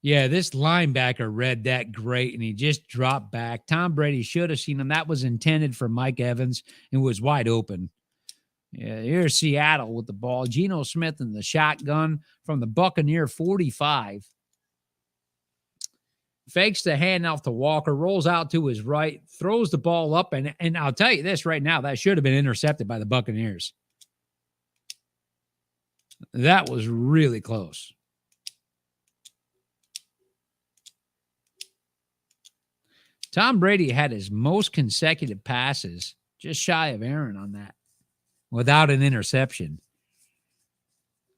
Yeah, this linebacker read that great, and he just dropped back. Tom Brady should have seen him. That was intended for Mike Evans and was wide open. Yeah, here's Seattle with the ball. Geno Smith in the shotgun from the Buccaneer 45. Fakes the handoff to Walker, rolls out to his right, throws the ball up, and I'll tell you this right now, that should have been intercepted by the Buccaneers. That was really close. Tom Brady had his most consecutive passes, just shy of Aaron on that, without an interception.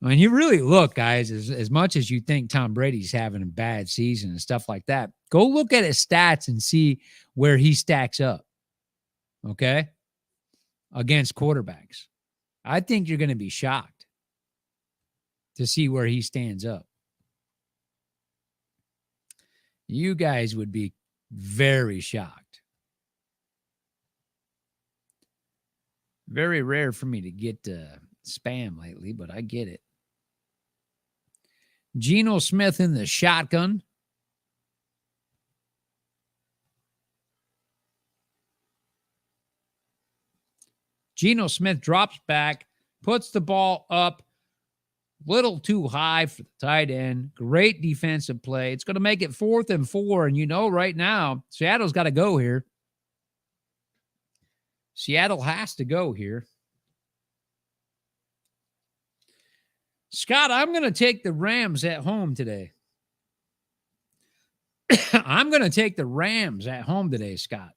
When you really look, guys, as much as you think Tom Brady's having a bad season and stuff like that, go look at his stats and see where he stacks up, okay, against quarterbacks. I think you're going to be shocked to see where he stands up. You guys would be very shocked. Very rare for me to get spam lately, but I get it. Geno Smith in the shotgun. Geno Smith drops back, puts the ball up, little too high for the tight end. Great defensive play. It's going to make it 4th and 4, and you know right now, Seattle's got to go here. Seattle has to go here. Scott, I'm going to take the Rams at home today. I'm going to take the Rams at home today, Scott.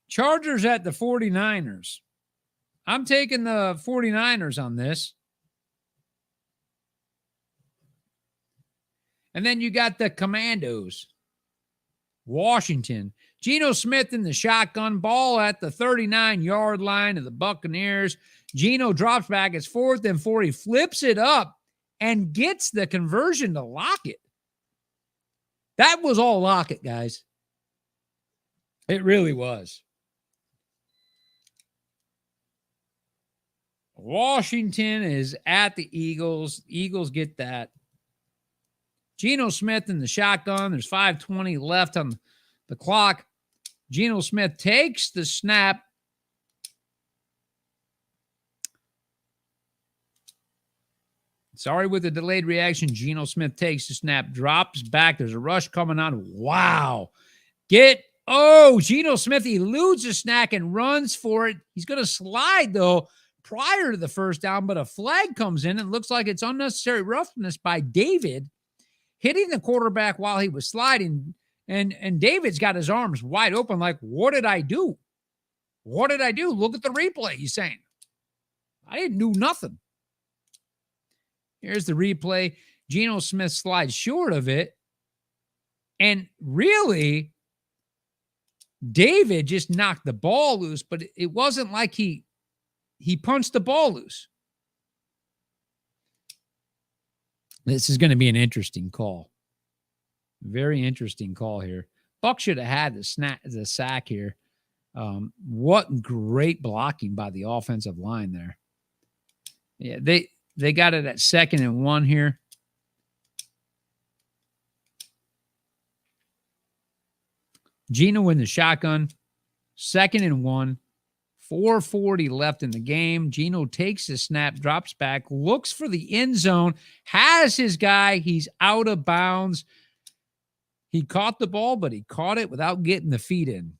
Chargers at the 49ers. I'm taking the 49ers on this. And then you got the Commandos. Washington. Geno Smith in the shotgun, ball at the 39-yard line of the Buccaneers. Geno drops back. It's 4th and 4. He flips it up and gets the conversion to Lockett. That was all Lockett, guys. It really was. Washington is at the Eagles. Eagles get that. Geno Smith in the shotgun. There's 5:20 left on the clock. Geno Smith takes the snap. Sorry with the delayed reaction. Geno Smith takes the snap, drops back. There's a rush coming on. Wow. Geno Smith eludes the snap and runs for it. He's going to slide, though, prior to the first down, but a flag comes in. And it looks like it's unnecessary roughness by David, hitting the quarterback while he was sliding. And David's got his arms wide open like, what did I do? What did I do? Look at the replay, he's saying. I didn't do nothing. Here's the replay. Geno Smith slides short of it. And really, David just knocked the ball loose, but it wasn't like he punched the ball loose. This is going to be an interesting call. Very interesting call here. Buck should have had the sack here. What great blocking by the offensive line there. Yeah, they got it at 2nd and 1 here. Geno in the shotgun, 2nd and 1. 4:40 left in the game. Geno takes the snap, drops back, looks for the end zone, has his guy. He's out of bounds. He caught the ball, but he caught it without getting the feet in.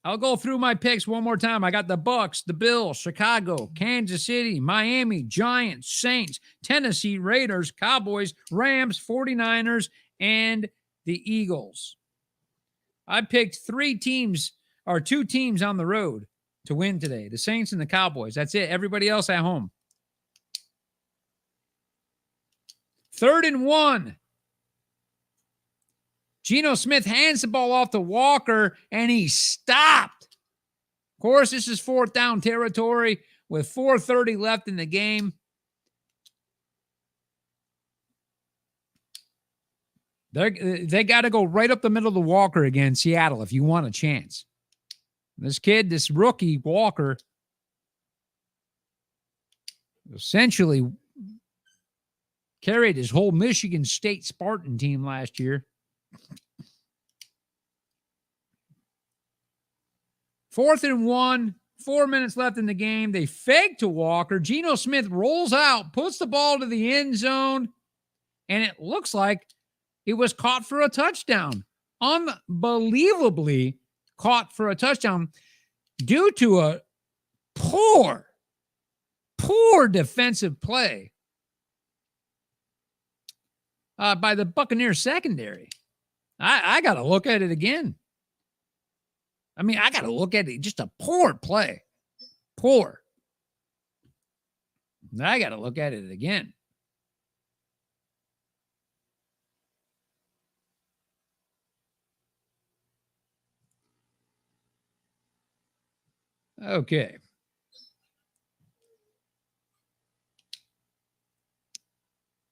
I'll go through my picks one more time. I got the Bucks, the Bills, Chicago, Kansas City, Miami, Giants, Saints, Tennessee, Raiders, Cowboys, Rams, 49ers, and the Eagles. I picked 2 teams on the road to win today, the Saints and the Cowboys. That's it. Everybody else at home. 3rd and 1. Geno Smith hands the ball off to Walker, and he stopped. Of course, this is 4th down territory with 4:30 left in the game. They got to go right up the middle of Walker again, Seattle, if you want a chance. This rookie, Walker, essentially carried his whole Michigan State Spartan team last year. 4th and 1, 4 minutes left in the game. They fake to Walker. Geno Smith rolls out, puts the ball to the end zone, and it looks like it was caught for a touchdown. Unbelievably caught for a touchdown due to a poor defensive play by the Buccaneers secondary. I got to look at it again. I mean, I got to look at it. Just a poor play. Poor. I got to look at it again. Okay.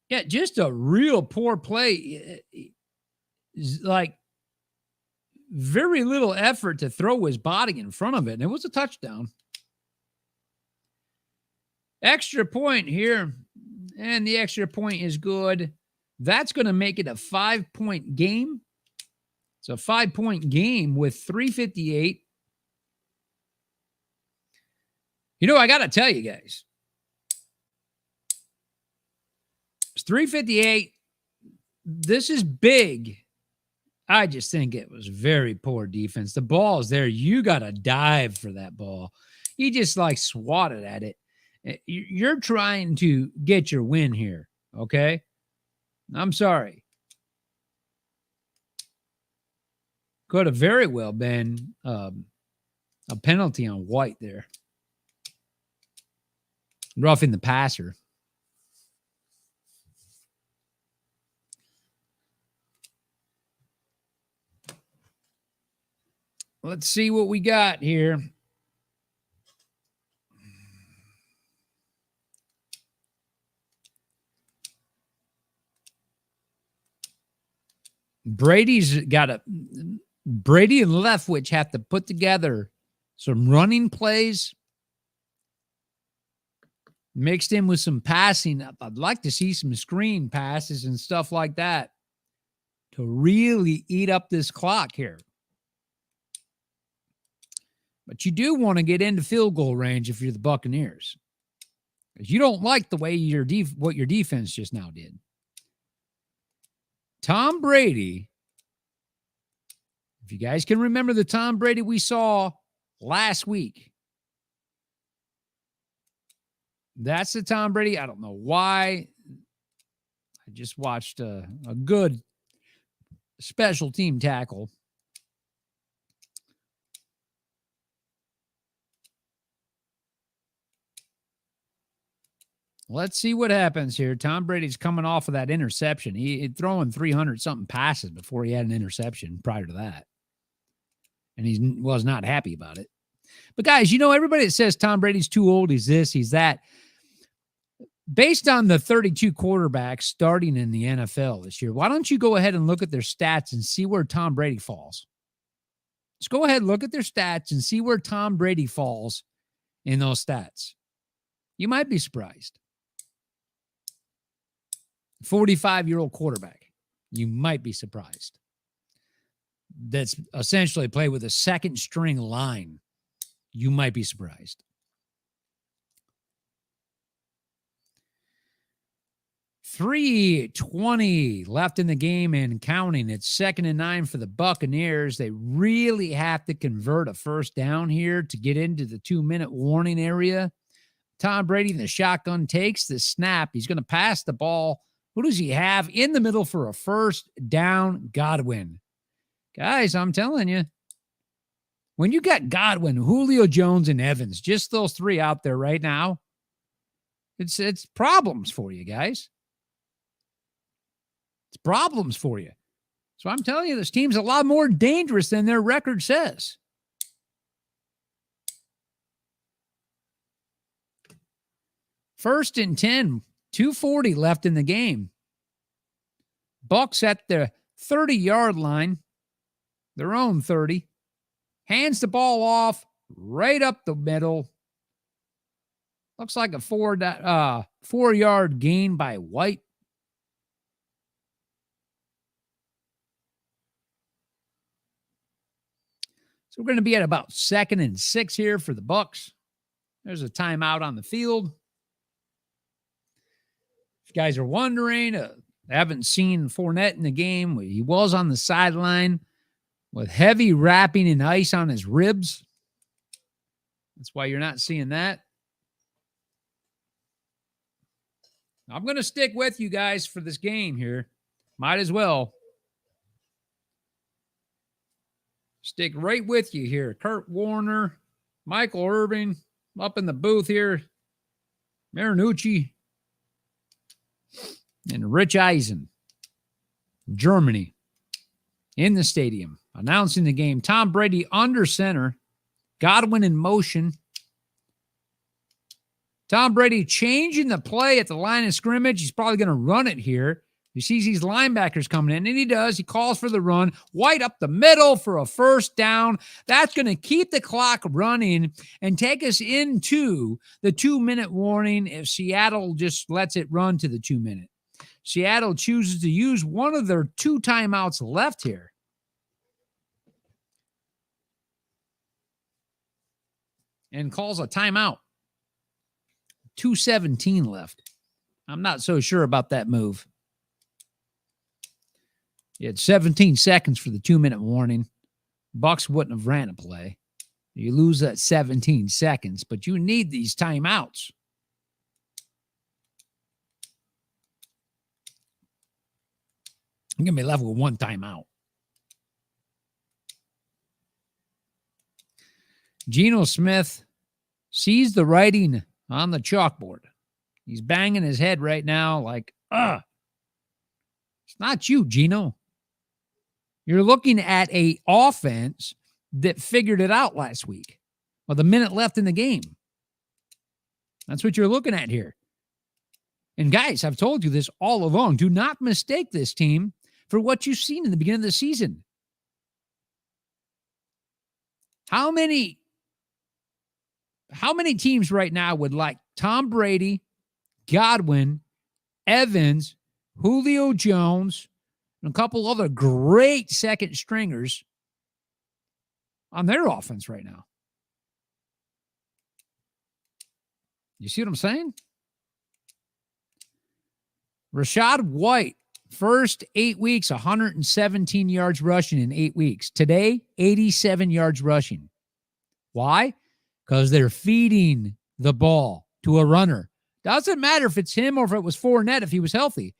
Yeah, just a real poor play. Like very little effort to throw his body in front of it, and it was a touchdown. Extra point here, and the extra point is good. That's going to make it a 5-point game. It's a 5-point game with 3:58. You know, I got to tell you guys, it's 3:58. This is big. I just think it was very poor defense. The ball's there. You got to dive for that ball. He just like swatted at it. You're trying to get your win here, okay? I'm sorry. Could have very well been a penalty on White there. Roughing the passer. Let's see what we got here. Brady and Leftwich have to put together some running plays mixed in with some passing. I'd like to see some screen passes and stuff like that to really eat up this clock here. But you do want to get into field goal range if you're the Buccaneers, because you don't like the way what your defense just now did. Tom Brady, if you guys can remember the Tom Brady we saw last week, that's the Tom Brady. I don't know why. I just watched a good special team tackle. Let's see what happens here. Tom Brady's coming off of that interception. He'd throwing 300-something passes before he had an interception prior to that. And he was not happy about it. But, guys, everybody that says Tom Brady's too old, he's this, he's that. Based on the 32 quarterbacks starting in the NFL this year, why don't you go ahead and look at their stats and see where Tom Brady falls? Just go ahead and look at their stats and see where Tom Brady falls in those stats. You might be surprised. 45-year-old quarterback. You might be surprised. That's essentially played with a second-string line. You might be surprised. 3:20 left in the game and counting. It's 2nd and 9 for the Buccaneers. They really have to convert a first down here to get into the 2-minute warning area. Tom Brady in the shotgun takes the snap. He's going to pass the ball. Who does he have in the middle for a first down? Godwin. Guys, I'm telling you, when you got Godwin, Julio Jones, and Evans, just those three out there right now, it's problems for you guys. It's problems for you. So I'm telling you, this team's a lot more dangerous than their record says. First and 10, 2:40 left in the game. Bucks at the 30-yard line, their own 30. Hands the ball off right up the middle. Looks like a 4-yard gain by White. So we're going to be at about 2nd and 6 here for the Bucks. There's a timeout on the field. If you guys are wondering, I haven't seen Fournette in the game. He was on the sideline with heavy wrapping and ice on his ribs. That's why you're not seeing that. I'm going to stick with you guys for this game here. Might as well. Stick right with you here. Kurt Warner, Michael Irvin up in the booth here. Marinucci and Rich Eisen. Germany in the stadium. Announcing the game. Tom Brady under center. Godwin in motion. Tom Brady changing the play at the line of scrimmage. He's probably going to run it here. He sees these linebackers coming in, and he does. He calls for the run. White up the middle for a first down. That's going to keep the clock running and take us into the 2-minute warning if Seattle just lets it run to the 2-minute. Seattle chooses to use one of their 2 timeouts left here. And calls a timeout. 2:17 left. I'm not so sure about that move. You had 17 seconds for the 2-minute warning. Bucks wouldn't have ran a play. You lose that 17 seconds, but you need these timeouts. You're going to be left with 1 timeout. Geno Smith sees the writing on the chalkboard. He's banging his head right now like, it's not you, Geno. You're looking at a offense that figured it out last week. Well, the minute left in the game. That's what you're looking at here. And guys, I've told you this all along. Do not mistake this team for what you've seen in the beginning of the season. How many teams right now would like Tom Brady, Godwin, Evans, Julio Jones, and a couple other great second stringers on their offense right now? You see what I'm saying? Rachaad White, first 8 weeks, 117 yards rushing in 8 weeks. Today, 87 yards rushing. Why? Because they're feeding the ball to a runner. Doesn't matter if it's him or if it was Fournette, if he was healthy.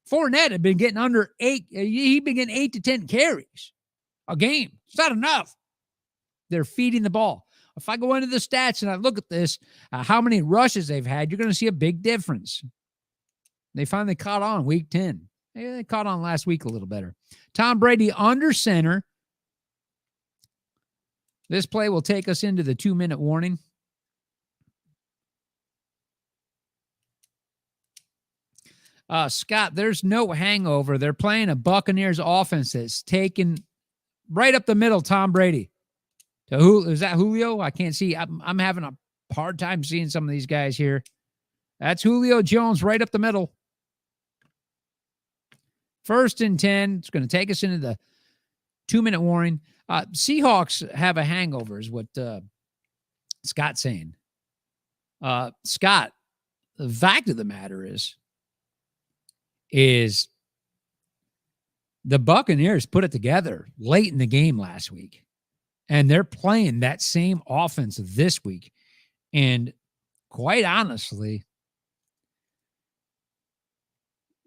Fournette had been getting under 8. He'd been getting 8 to 10 carries a game. It's not enough. They're feeding the ball. If I go into the stats and I look at this, how many rushes they've had, you're going to see a big difference. They finally caught on week 10. They caught on last week a little better. Tom Brady under center. This play will take us into the 2-minute warning. Scott, there's no hangover. They're playing a Buccaneers offense that's taken right up the middle, Tom Brady. To who is that, Julio? I can't see. I'm having a hard time seeing some of these guys here. That's Julio Jones right up the middle. 1st and 10. It's going to take us into the 2-minute warning. Seahawks have a hangover is what Scott's saying. Scott, the fact of the matter is the Buccaneers put it together late in the game last week. And they're playing that same offense this week. And quite honestly,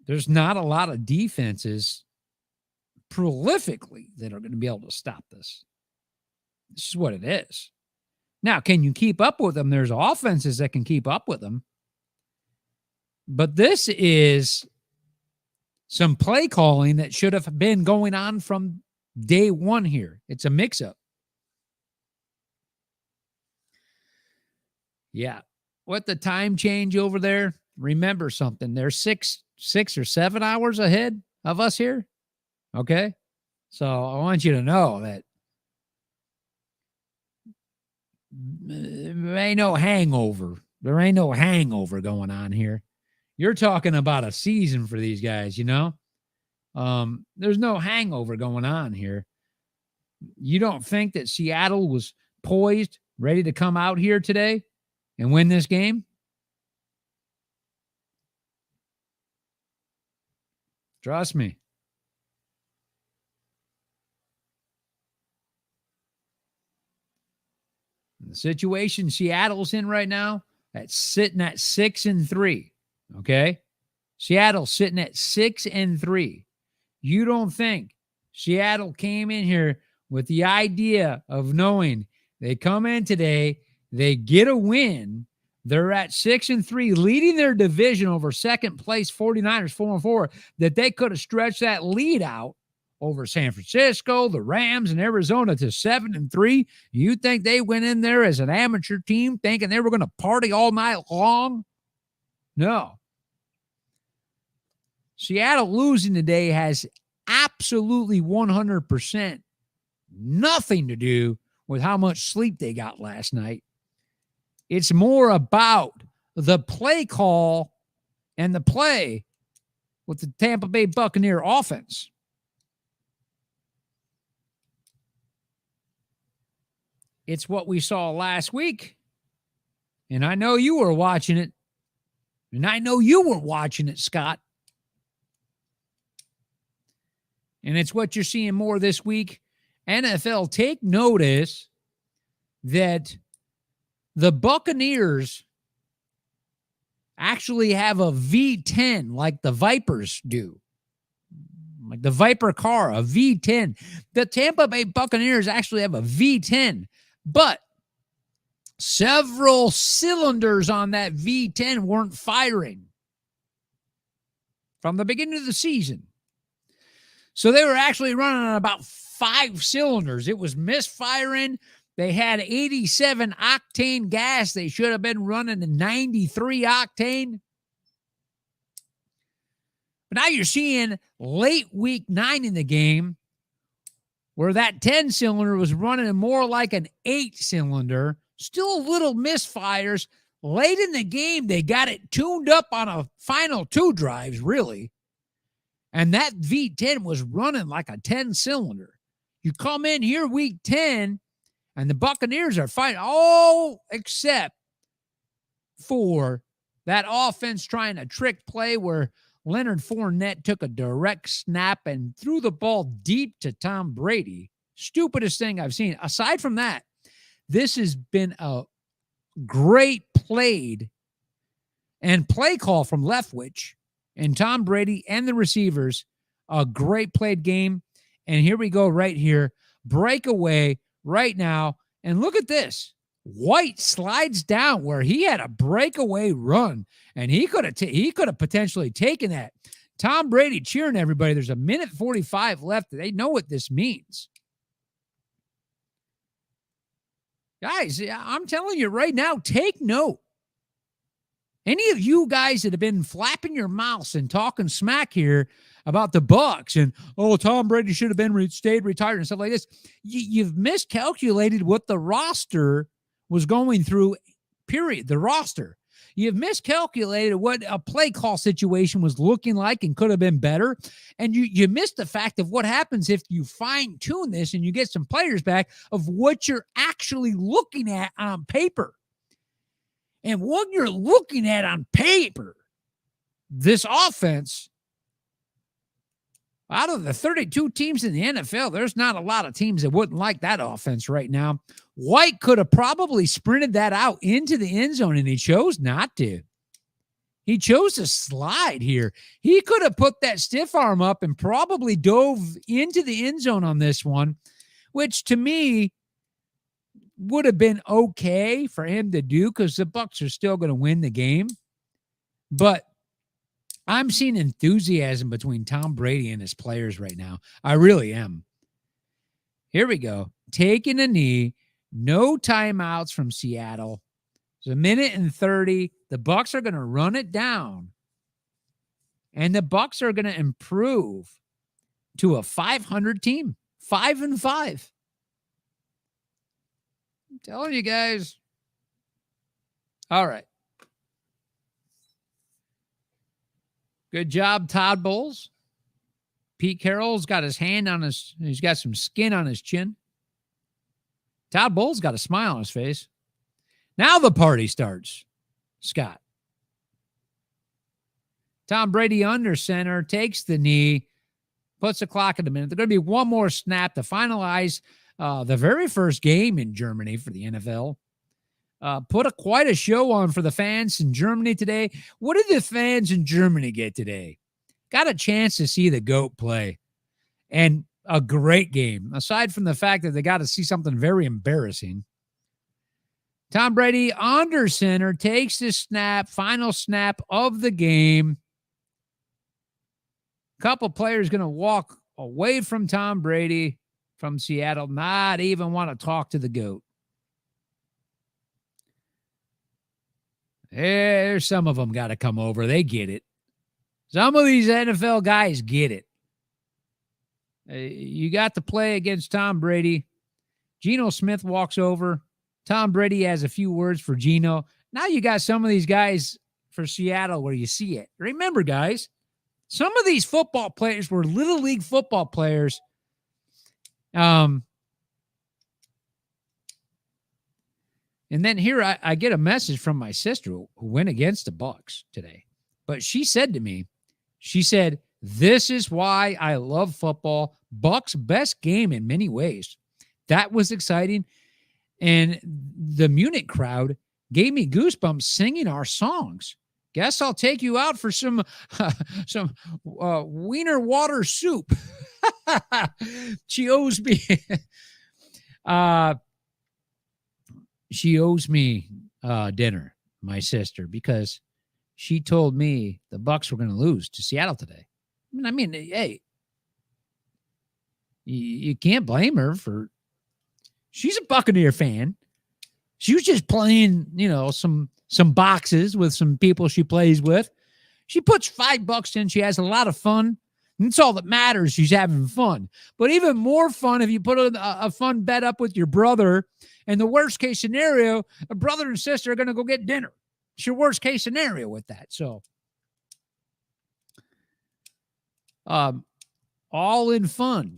there's not a lot of defenses prolifically that are going to be able to stop this. This is what it is. Now, can you keep up with them? There's offenses that can keep up with them. But this is some play calling that should have been going on from day one here. It's a mix-up. Yeah. What the time change over there? Remember something. They're six or 7 hours ahead of us here. Okay. So I want you to know that there ain't no hangover. There ain't no hangover going on here. You're talking about a season for these guys, you know? There's no hangover going on here. You don't think that Seattle was poised, ready to come out here today and win this game? Trust me. The situation Seattle's in right now, that's sitting at 6-3. Okay? Seattle's sitting at 6-3. You don't think Seattle came in here with the idea of knowing they come in today, they get a win, they're at 6-3, leading their division over second place 49ers 4-4, that they could have stretched that lead out over San Francisco, the Rams, and Arizona to 7-3. You think they went in there as an amateur team thinking they were going to party all night long? No. Seattle losing today has absolutely 100% nothing to do with how much sleep they got last night. It's more about the play call and the play with the Tampa Bay Buccaneer offense. It's what we saw last week. And I know you were watching it. And I know you were watching it, Scott. And it's what you're seeing more this week. NFL, take notice that the Buccaneers actually have a V10 like the Vipers do. Like the Viper car, a V10. The Tampa Bay Buccaneers actually have a V10. But several cylinders on that V10 weren't firing from the beginning of the season. So they were actually running on about 5 cylinders. It was misfiring. They had 87 octane gas. They should have been running a 93 octane. But now you're seeing late week 9 in the game where that 10-cylinder was running more like an 8-cylinder. Still a little misfires. Late in the game, they got it tuned up on a final 2 drives, really. And that V10 was running like a 10-cylinder. You come in here week 10, and the Buccaneers are fighting all except for that offense trying a trick play where Leonard Fournette took a direct snap and threw the ball deep to Tom Brady. Stupidest thing I've seen. Aside from that, this has been a great played and play call from Leftwich and Tom Brady and the receivers. A great played game. And here we go right here. Breakaway right now. And look at this. White slides down where he had a breakaway run, and he could have potentially taken that. Tom Brady cheering everybody. There's a minute 45 left. They know what this means. Guys, I'm telling you right now, take note. Any of you guys that have been flapping your mouths and talking smack here about the Bucs and, oh, Tom Brady should have been stayed retired and stuff like this, you've miscalculated what the roster was going through, period. The roster. You've miscalculated what a play call situation was looking like and could have been better. And you missed the fact of what happens if you fine tune this and you get some players back of what you're actually looking at on paper. And what you're looking at on paper, this offense, out of the 32 teams in the NFL, there's not a lot of teams that wouldn't like that offense right now. White could have probably sprinted that out into the end zone, and he chose not to. He chose to slide here. He could have put that stiff arm up and probably dove into the end zone on this one, which to me would have been okay for him to do because the Bucs are still going to win the game. But I'm seeing enthusiasm between Tom Brady and his players right now. I really am. Here we go. Taking a knee. No timeouts from Seattle. It's a minute and 30. The Bucs are going to run it down. And the Bucs are going to improve to a 500 team. 5-5. I'm telling you guys. All right. Good job, Todd Bowles. Pete Carroll's got his hand on he's got some skin on his chin. Todd Bowles got a smile on his face. Now the party starts. Scott. Tom Brady under center, takes the knee, puts the clock at a minute. There's going to be one more snap to finalize the very first game in Germany for the NFL. Put quite a show on for the fans in Germany today. What did the fans in Germany get today? Got a chance to see the GOAT play. And a great game, aside from the fact that they got to see something very embarrassing. Tom Brady under center takes the snap, final snap of the game. Couple players going to walk away from Tom Brady from Seattle, not even want to talk to the GOAT. There's some of them got to come over. They get it. Some of these NFL guys get it. You got to play against Tom Brady. Geno Smith walks over. Tom Brady has a few words for Geno. Now you got some of these guys for Seattle where you see it. Remember, guys, some of these football players were Little League football players. And then here I get a message from my sister who went against the Bucs today. But she said to me, she said, this is why I love football. Bucs best game in many ways. That was exciting. And the Munich crowd gave me goosebumps singing our songs. Guess I'll take you out for some wiener water soup. She owes me. She owes me dinner, my sister, because she told me the Bucs were going to lose to Seattle today. I mean, hey, You can't blame her for. She's a Buccaneer fan. She was just playing, some boxes with some people she plays with. She puts $5 in. She has a lot of fun. And that's all that matters. She's having fun. But even more fun if you put a fun bet up with your brother. And the worst case scenario, a brother and sister are going to go get dinner. It's your worst case scenario with that. So, all in fun.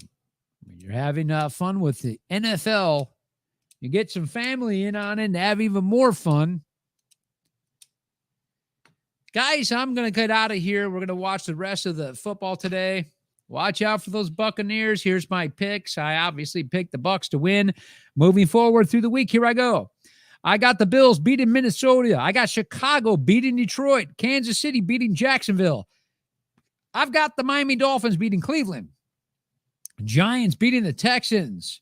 When you're having fun with the NFL, you get some family in on it and have even more fun. Guys, I'm going to get out of here. We're going to watch the rest of the football today. Watch out for those Buccaneers. Here's my picks. I obviously picked the Bucs to win. Moving forward through the week, here I go. I got the Bills beating Minnesota. I got Chicago beating Detroit. Kansas City beating Jacksonville. I've got the Miami Dolphins beating Cleveland. Giants beating the Texans.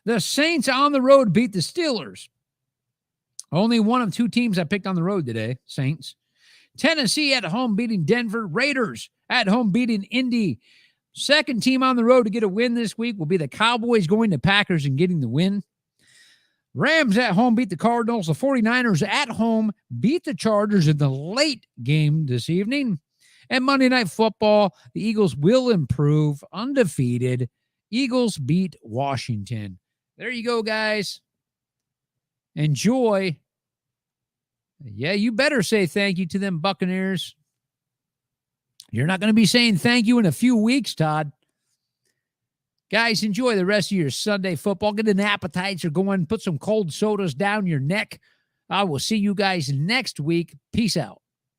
The Saints on the road beat the Steelers. Only one of two teams I picked on the road today, Saints. Tennessee at home beating Denver. Raiders at home beating Indy. Second team on the road to get a win this week will be the Cowboys going to Packers and getting the win. Rams at home beat the Cardinals. The 49ers at home beat the Chargers in the late game this evening. And Monday Night Football, the Eagles will improve. Undefeated. Eagles beat Washington. There you go, guys. Enjoy. Yeah, you better say thank you to them Buccaneers. You're not going to be saying thank you in a few weeks, Todd. Guys, enjoy the rest of your Sunday football. Get an appetizer going. Put some cold sodas down your neck. I will see you guys next week. Peace out.